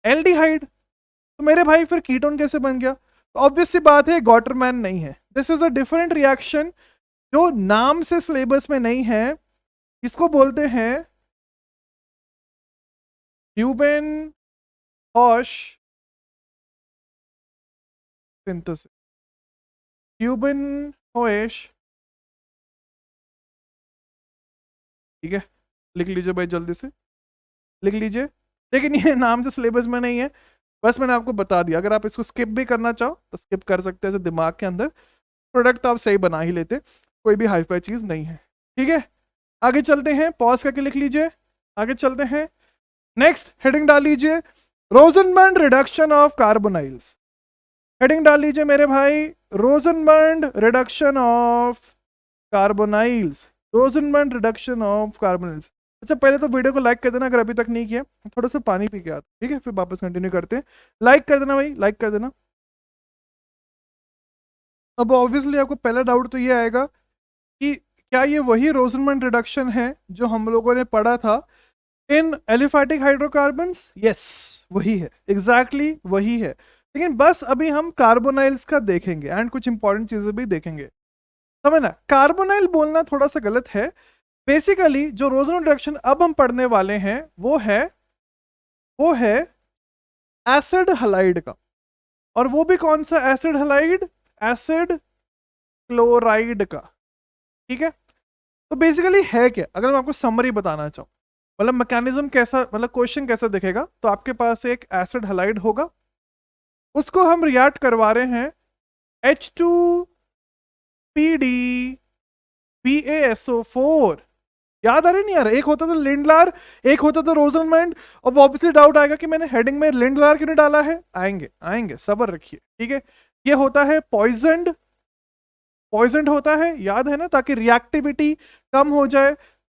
एल्डिहाइड। तो मेरे भाई फिर कीटोन कैसे बन गया? तो ऑब्वियस सी बात है गॉटरमैन नहीं है, this is a different reaction जो नाम से सिलेबस में नहीं है। इसको बोलते हैं ह्यूबेन-हॉश सिंथेसिस, ह्यूबेन-हॉश, ठीक है। लिख लीजिए भाई जल्दी से, लिख लीजिए। लेकिन ये नाम से सिलेबस में नहीं है, बस मैंने आपको बता दिया। अगर आप इसको स्किप भी करना चाहो तो स्किप कर सकते हैं, ऐसे दिमाग के अंदर प्रोडक्ट तो आप सही बना ही लेते, कोई भी हाईफाई चीज नहीं है, ठीक है। आगे चलते हैं, पॉज करके लिख लीजिए, आगे चलते हैं। नेक्स्ट हेडिंग डाल लीजिए, Rosenberg reduction of carbonyls. Heading डाल लीजिए मेरे भाई, Rosenberg reduction of carbonyls, Rosenberg reduction of carbonyls. अच्छा पहले तो वीडियो को लाइक कर देना अगर अभी तक नहीं किया, थोड़ा सा पानी पी के आता, ठीक है, फिर वापस कंटिन्यू करते हैं। लाइक कर देना भाई, लाइक कर देना। अब ऑब्वियसली आपको पहला डाउट तो ये आएगा कि क्या ये वही रोजनबर्ग रिडक्शन है जो हम लोगों ने पढ़ा था इन एलिफैटिक हाइड्रोकार्बन्स? यस वही है, एग्जैक्टली वही है। लेकिन बस अभी हम कार्बोनाइल्स का देखेंगे एंड कुछ इंपॉर्टेंट चीजें भी देखेंगे। समझ ना, कार्बोनाइल बोलना थोड़ा सा गलत है, बेसिकली जो रोजन रिडक्शन अब हम पढ़ने वाले हैं वो है एसिड हलाइड का। और वो भी कौन सा एसिड हलाइड? एसिड क्लोराइड का। ठीक है, तो बेसिकली है क्या, अगर मैं आपको समरी बताना चाहूँ, मतलब मैकेनिज्म कैसा, मतलब क्वेश्चन कैसा दिखेगा, तो आपके पास एक एसिड हलाइड होगा, उसको हम रिएक्ट करवा रहे हैं H2PD PaSO4। याद आ रही नहीं? यार एक होता था लिंडलार, एक होता था रोजनमैंड। अब ऑब्वियसली डाउट आएगा कि मैंने हेडिंग में लिंडलार क्यों नहीं डाला है। आएंगे आएंगे, सब्र रखिए। ठीक है, ये होता है पॉइजनड, पॉइजनड होता है, याद है ना, ताकि रिएक्टिविटी कम हो जाए।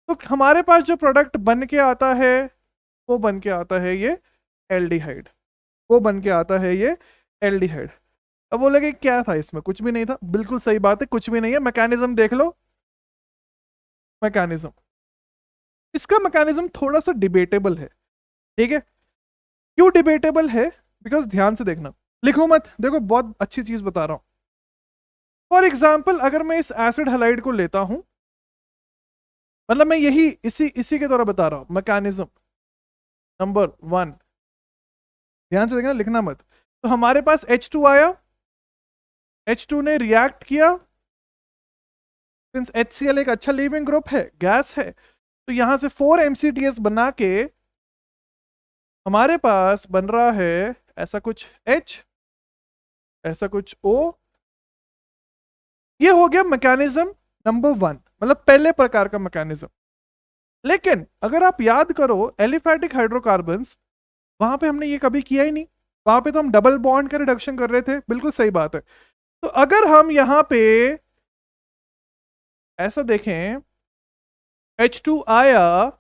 तो हमारे पास जो प्रोडक्ट बन के आता है वो बन के आता है ये एल्डिहाइड, वो बन के आता है ये एल्डिहाइड। अब बोलेगे क्या था इसमें? कुछ भी नहीं था, बिल्कुल सही बात है, कुछ भी नहीं है। मैकेनिज्म देख लो, मैकेनिज्म, इसका मैकेनिज्म थोड़ा सा डिबेटेबल है। ठीक है, क्यों डिबेटेबल है? बिकॉज ध्यान से देखना, लिखो मत, देखो बहुत अच्छी चीज बता रहा हूं। फॉर एग्जाम्पल अगर मैं इस एसिड हलाइड को लेता हूं, मतलब मैं यही इसी इसी के द्वारा बता रहा हूं मैकेनिज्म नंबर 1, ध्यान से देखना, लिखना मत। तो हमारे पास H2 आया, H2 ने रिएक्ट किया, सिंस HCl एक अच्छा लीविंग ग्रुप है, गैस है, तो यहां से 4 MCTS बना के हमारे पास बन रहा है ऐसा कुछ H, ऐसा कुछ O। ये हो गया मैकेनिज्म नंबर 1, मतलब पहले प्रकार का मैकेनिज्म। लेकिन अगर आप याद करो एलिफैटिक हाइड्रोकार्बन्स, वहां पे हमने ये कभी किया ही नहीं, वहां पे तो हम डबल बॉन्ड का रिडक्शन कर रहे थे, बिल्कुल सही बात है। तो अगर हम यहां पे ऐसा देखें, H2 आया,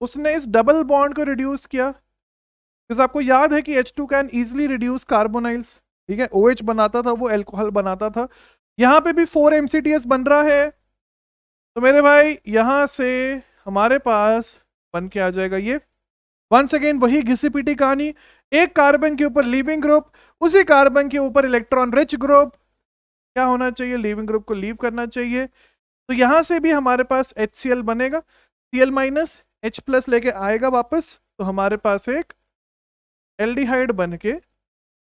उसने इस डबल बॉन्ड को रिड्यूस किया, बिकॉज आपको याद है कि H2 can easily reduce carbonyls. ठीक है, OH बनाता था, वो एल्कोहल बनाता था। यहां पे भी 4 MCTS बन रहा है, तो मेरे भाई यहां से हमारे पास बन के आ जाएगा ये। वंस अगेन वही घिसी पिटी कहानी, एक कार्बन के ऊपर लीविंग ग्रुप, उसी कार्बन के ऊपर इलेक्ट्रॉन रिच ग्रुप, क्या होना चाहिए, लीविंग ग्रुप को लीव करना चाहिए। तो यहां से भी हमारे पास HCl बनेगा, Cl माइनस H प्लस लेके आएगा वापस, तो हमारे पास एक एल्डिहाइड बन के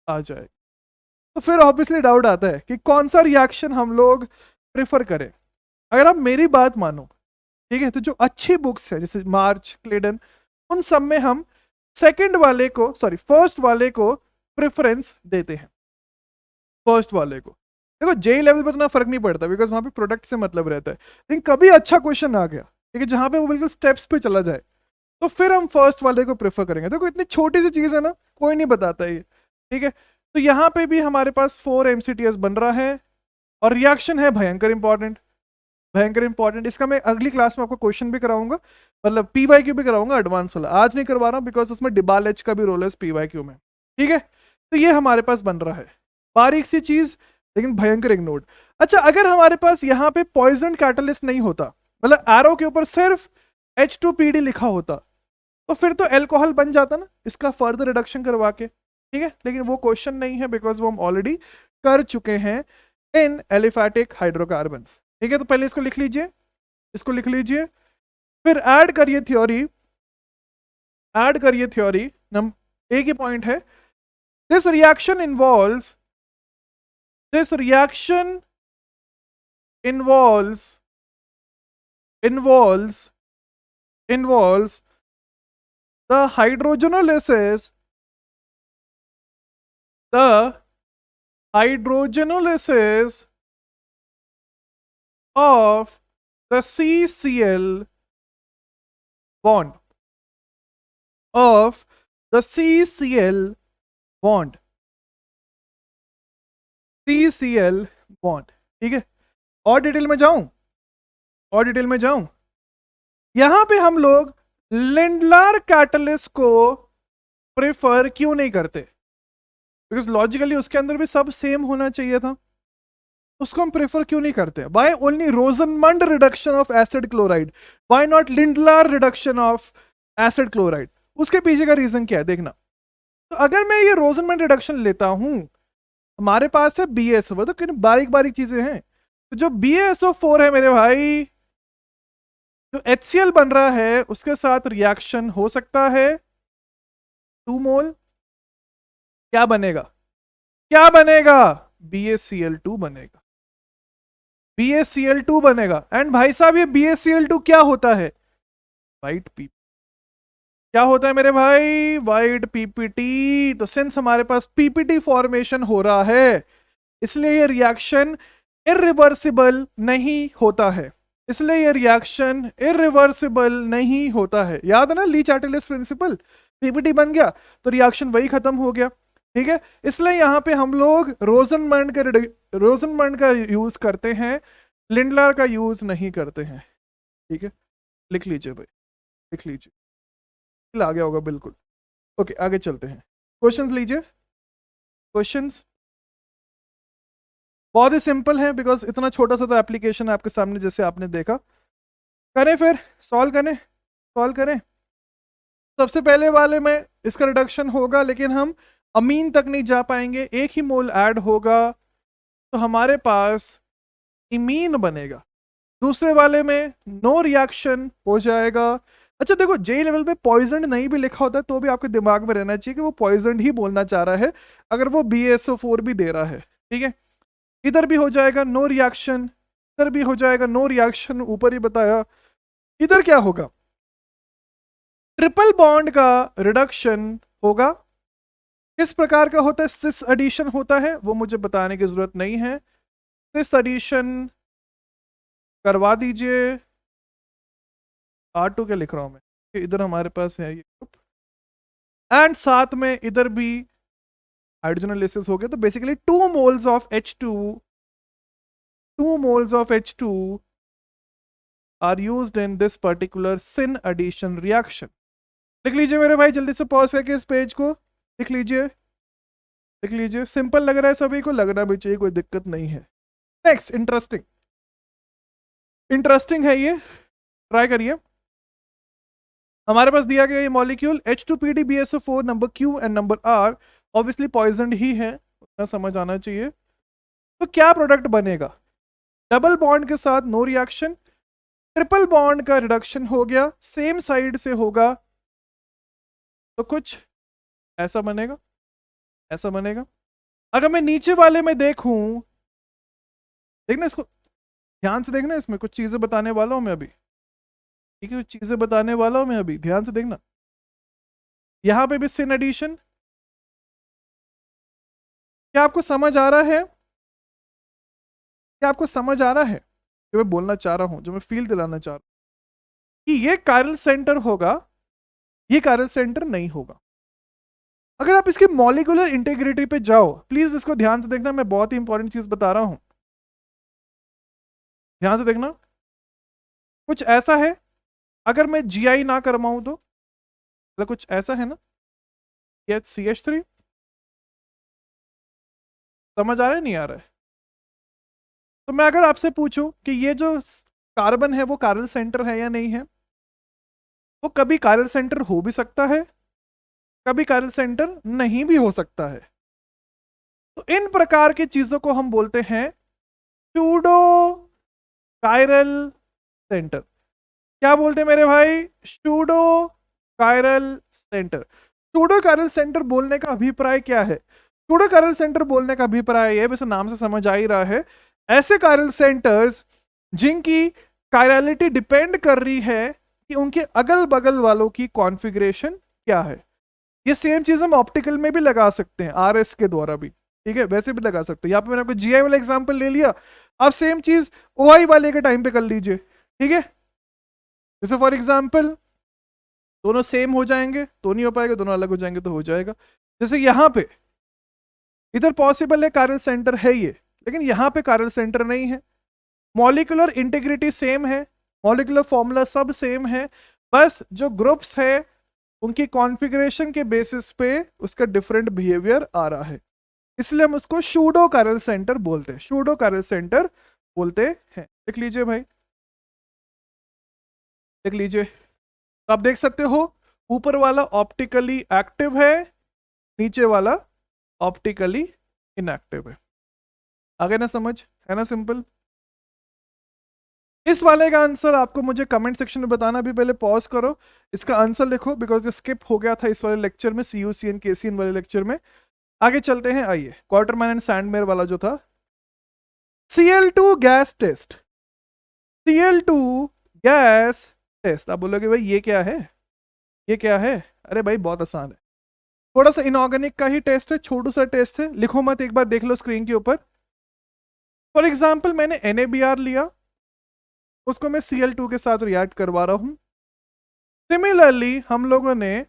आ जाएगा। तो फिर ऑब्वियसली डाउट आता है कि कौन सा रिएक्शन हम लोग प्रेफर करें। अगर आप मेरी बात मानो, ठीक है, तो जो अच्छी बुक्स है जैसे मार्च, क्लेडन, उन सब में हम सेकंड वाले को, सॉरी फर्स्ट वाले को प्रेफरेंस देते हैं, फर्स्ट वाले को। देखो जेई लेवल पर इतना फर्क नहीं पड़ता, बिकॉज वहां पे प्रोडक्ट से मतलब रहता है। लेकिन कभी अच्छा क्वेश्चन आ गया, ठीक है, जहां पे वो बिल्कुल स्टेप्स पे चला जाए, तो फिर हम फर्स्ट वाले को प्रेफर करेंगे। देखो इतनी छोटी सी चीज है ना, कोई नहीं बताता ये। ठीक है, तो यहाँ पे भी हमारे पास 4 MCTS बन रहा है, और रिएक्शन है भयंकर इंपॉर्टेंट, भयंकर इंपॉर्टेंट। इसका मैं अगली क्लास में आपको क्वेश्चन भी कराऊंगा, मतलब PYQ भी कराऊंगा एडवांस वाला, आज नहीं करवा रहा हूँ बिकॉज उसमें डिबाल एच का भी रोल है PYQ में। ठीक है, तो ये हमारे पास बन रहा है, बारीक सी चीज लेकिन भयंकर इग्नोर्ड। अच्छा, अगर हमारे पास यहाँ पे पॉइजन कैटलिस्ट नहीं होता, मतलब एरो के ऊपर सिर्फ H2PD लिखा होता, तो फिर तो एल्कोहल बन जाता ना इसका फर्दर रिडक्शन करवा के। ठीक है, लेकिन वो क्वेश्चन नहीं है, बिकॉज वो हम ऑलरेडी कर चुके हैं इन एलिफैटिक हाइड्रोकार्बन्स। ठीक है, तो पहले इसको लिख लीजिए, इसको लिख लीजिए, फिर ऐड करिए थ्योरी, ऐड करिए थ्योरी। एक ही पॉइंट है, this reaction involves, this reaction involves the hydrogenolysis, the hydrogenolysis of the CCl bond, of the CCl bond, CCl bond। ठीक है, और डिटेल में जाऊं, और डिटेल में जाऊं, यहां पे हम लोग लिंडलर कैटलिस्ट को प्रेफर क्यों नहीं करते? बिकॉज लॉजिकली उसके अंदर भी सब सेम होना चाहिए था, उसको हम प्रेफर क्यों नहीं करते? Why only Rosenmund reduction of acid chloride, why not Lindlar reduction of acid chloride? उसके पीछे का रीजन क्या है देखना। तो अगर मैं ये रोजनमंड रिडक्शन लेता हूं, हमारे पास है BaSO4, तो कितनी बारीक बारीक चीजें हैं। तो जो BaSO4 है मेरे भाई, जो HCl बन रहा है उसके साथ रिएक्शन हो सकता है 2 मोल, क्या बनेगा, क्या बनेगा, BaCl2 बनेगा, BaCl2 बनेगा। एंड भाई साहब ये BaCl2 क्या होता है, वाइट पीपी, क्या होता है मेरे भाई, वाइट पीपीटी। तो सिंस हमारे पास पीपीटी फॉर्मेशन हो रहा है इसलिए ये रिएक्शन इरिवर्सिबल नहीं होता है, इसलिए ये रिएक्शन इरिवर्सिबल नहीं होता है। याद है ना ली चार्टेलिस प्रिंसिपल, पीपीटी बन गया तो रिएक्शन वही खत्म हो गया, ठीक है। इसलिए यहाँ पे हम लोग रोजनमंड का यूज करते हैं, लिंडलर का यूज नहीं करते हैं, ठीक है। लिख लीजिए भाई, लिख लीजिए, आ गया होगा बिल्कुल। ओके आगे चलते हैं, क्वेश्चंस लीजिए। क्वेश्चंस बहुत ही सिंपल है बिकॉज इतना छोटा सा तो एप्लीकेशन है आपके सामने जैसे आपने देखा। करें फिर, सॉल्व करें, सॉल्व करें। सबसे पहले वाले में इसका रिडक्शन होगा लेकिन हम अमीन तक नहीं जा पाएंगे, एक ही मोल ऐड होगा तो हमारे पास इमीन बनेगा। दूसरे वाले में नो रिएक्शन हो जाएगा। अच्छा देखो जे लेवल पे पॉइजन नहीं भी लिखा होता है तो भी आपके दिमाग में रहना चाहिए कि वो पॉइजन ही बोलना चाह रहा है अगर वो BaSO4 भी दे रहा है, ठीक है। इधर भी हो जाएगा नो रिएक्शन, इधर भी हो जाएगा नो रिएक्शन, ऊपर ही बताया। इधर क्या होगा, ट्रिपल बॉन्ड का रिडक्शन होगा। किस प्रकार का होता है, सिस एडिशन होता है, वो मुझे बताने की जरूरत नहीं है। सिस एडिशन करवा दीजिए। R2 क्या लिख रहा हूं मैं, इधर हमारे पास है ये ग्रुप एंड साथ में इधर भी हाइड्रोजनलिसिस हो गया। तो basically 2 moles of H2, 2 moles of H2 are used in this particular syn addition reaction। लिख लीजिए मेरे भाई, जल्दी से पॉज करके इस पेज को लिख लीजिए, लिख लीजिए। सिंपल लग रहा है सभी को, लगना भी चाहिए, कोई दिक्कत नहीं है। नेक्स्ट, इंटरेस्टिंग, इंटरेस्टिंग है ये, ट्राई करिए। हमारे पास दिया गया ये molecule H2PdBSO4 number Q and number R, obviously poison ही है, उतना समझ आना चाहिए। तो क्या प्रोडक्ट बनेगा, डबल बॉन्ड के साथ नो रिएक्शन, ट्रिपल बॉन्ड का रिडक्शन हो गया, सेम साइड से होगा तो कुछ ऐसा बनेगा, ऐसा बनेगा। अगर मैं नीचे वाले में देखूं, देखना इसको ध्यान से, देखना इसमें कुछ चीजें बताने वाला हूं मैं अभी, ठीक है, कुछ चीजें बताने वाला हूं मैं अभी, ध्यान से देखना। यहां पे भी सिन एडिशन, क्या आपको समझ आ रहा है, क्या आपको समझ आ रहा है जो मैं बोलना चाह रहा हूं, जो मैं फील दिलाना चाह रहा हूं कि ये कायरल सेंटर होगा, ये कायरल सेंटर नहीं होगा। अगर आप इसकी मॉलिक्यूलर इंटीग्रिटी पे जाओ, प्लीज इसको ध्यान से देखना, मैं बहुत ही इंपॉर्टेंट चीज बता रहा हूं, ध्यान से देखना। कुछ ऐसा है, अगर मैं GI ना करवाऊं तो, मतलब कुछ ऐसा है ना, CH3, समझ आ रहा है नहीं आ रहा है। तो मैं अगर आपसे पूछूं कि ये जो कार्बन है वो कायरल सेंटर है या नहीं है, वो कभी कायरल सेंटर हो भी सकता है, कभी कायरल सेंटर नहीं भी हो सकता है। तो इन प्रकार की चीजों को हम बोलते हैं सूडो कायरल सेंटर। क्या बोलते हैं मेरे भाई, pseudo chiral centre. Pseudo chiral centre बोलने का अभिप्राय क्या है, सूडो कायरल सेंटर बोलने का अभिप्राय है, वैसे नाम से समझ आ ही रहा है, ऐसे कायरल सेंटर्स जिनकी कायरलिटी डिपेंड कर रही है कि उनके अगल बगल वालों की कॉन्फ़िगरेशन क्या है। ये सेम चीज हम ऑप्टिकल में भी लगा सकते हैं, RS के द्वारा भी, ठीक है, वैसे भी लगा सकते हैं। यहाँ पे मैंने आपको GI वाला एग्जांपल ले लिया, आप सेम चीज OI वाले के टाइम पे कर लीजिए, ठीक है। जैसे फॉर एग्जांपल दोनों सेम हो जाएंगे तो नहीं हो पाएगा, दोनों अलग हो जाएंगे तो हो जाएगा। जैसे यहाँ पे इधर पॉसिबल है कायरल सेंटर है ये, लेकिन यहाँ पे कायरल सेंटर नहीं है। मॉलिक्यूलर इंटीग्रिटी सेम है, मॉलिक्यूलर फॉर्मूला सब सेम है, बस जो ग्रुप्स है उनकी कॉन्फ़िगरेशन के बेसिस पे उसका डिफरेंट बिहेवियर आ रहा है, इसलिए हम उसको सूडो कायरल सेंटर बोलते हैं, सूडो कायरल सेंटर बोलते हैं। लिख लीजिए भाई, लिख लीजिए। तो आप देख सकते हो ऊपर वाला ऑप्टिकली एक्टिव है, नीचे वाला ऑप्टिकली इनएक्टिव है। आगे ना समझ, है ना सिंपल। इस वाले का आंसर आपको मुझे कमेंट सेक्शन में बताना। भी पहले पॉज करो, इसका आंसर लिखो, बिकॉज ये स्किप हो गया था इस वाले लेक्चर में, CUCN KCN वाले लेक्चर में। आगे चलते हैं, आइए क्वार्टरमैन एंड सैंडमेयर वाला जो था, Cl2 gas test. Cl2 gas test. आप बोलोगे भाई ये क्या है, ये क्या है? अरे भाई बहुत आसान है, थोड़ा सा इनऑर्गेनिक का ही टेस्ट है, छोटू सा टेस्ट है, लिखो मत, एक बार देख लो स्क्रीन के ऊपर। फॉर एग्जाम्पल मैंने NaBr लिया, उसको मैं Cl2 के साथ रिएक्ट करवा रहा हूं। सिमिलरली हम लोगों ने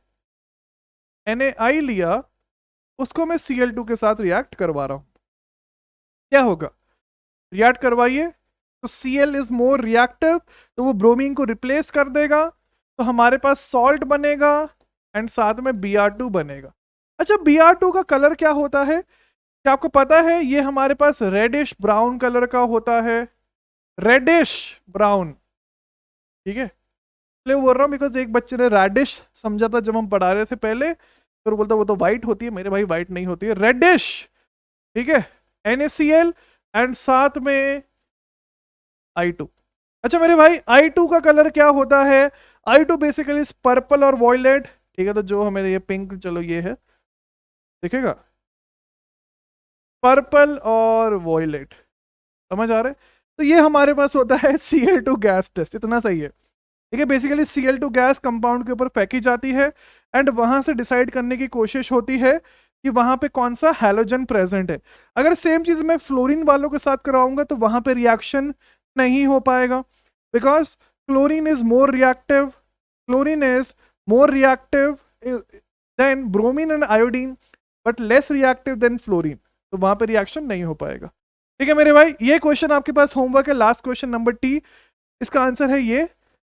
NaI लिया, उसको मैं Cl2 के साथ रिएक्ट करवा रहा हूं। क्या होगा, रिएक्ट करवाइए, तो Cl इज मोर रिएक्टिव, तो वो ब्रोमीन को रिप्लेस कर देगा, तो हमारे पास सॉल्ट बनेगा एंड साथ में Br2 बनेगा। अच्छा, Br2 का कलर क्या होता है, क्या आपको पता है? ये हमारे पास रेडिश ब्राउन कलर का होता है, रेडिश ब्राउन, ठीक है। इसलिए बोल रहा हूँ बिकॉज एक बच्चे ने रेडिश समझा था जब हम पढ़ा रहे थे पहले, फिर बोलता वो तो व्हाइट होती है। मेरे भाई व्हाइट नहीं होती है, रेडिश, ठीक है। NaCl एंड साथ में I2। अच्छा मेरे भाई, I2 का कलर क्या होता है? I2 बेसिकली पर्पल और वॉयलेट, ठीक है। तो जो हमें ये पिंक, चलो ये है, दिखेगा, पर्पल और वॉयलेट, समझ आ रहा है? तो ये हमारे पास होता है Cl2 गैस टेस्ट। इतना सही है, ठीक है। बेसिकली Cl2 गैस कंपाउंड के ऊपर फेंकी जाती है एंड वहां से डिसाइड करने की कोशिश होती है कि वहां पे कौन सा हैलोजन प्रेजेंट है। अगर सेम चीज मैं फ्लोरीन वालों के साथ कराऊंगा तो वहां पे रिएक्शन नहीं हो पाएगा, because chlorine is more reactive, chlorine is more reactive than bromine and iodine, but less reactive than fluorine, तो वहां पे रिएक्शन नहीं हो पाएगा। ठीक है मेरे भाई, ये क्वेश्चन आपके पास होमवर्क है, लास्ट क्वेश्चन नंबर T, इसका आंसर है ये,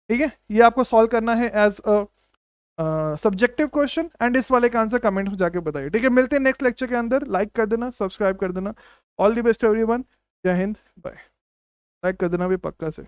ठीक है। ये आपको सॉल्व करना है as a subjective question and इस वाले का आंसर कमेंट में जाके बताइए, ठीक है। मिलते हैं नेक्स्ट लेक्चर के अंदर, लाइक कर देना, सब्सक्राइब कर देना। ऑल द बेस्ट एवरीवन, जय हिंद, बाय। लाइक कर देना भी पक्का से।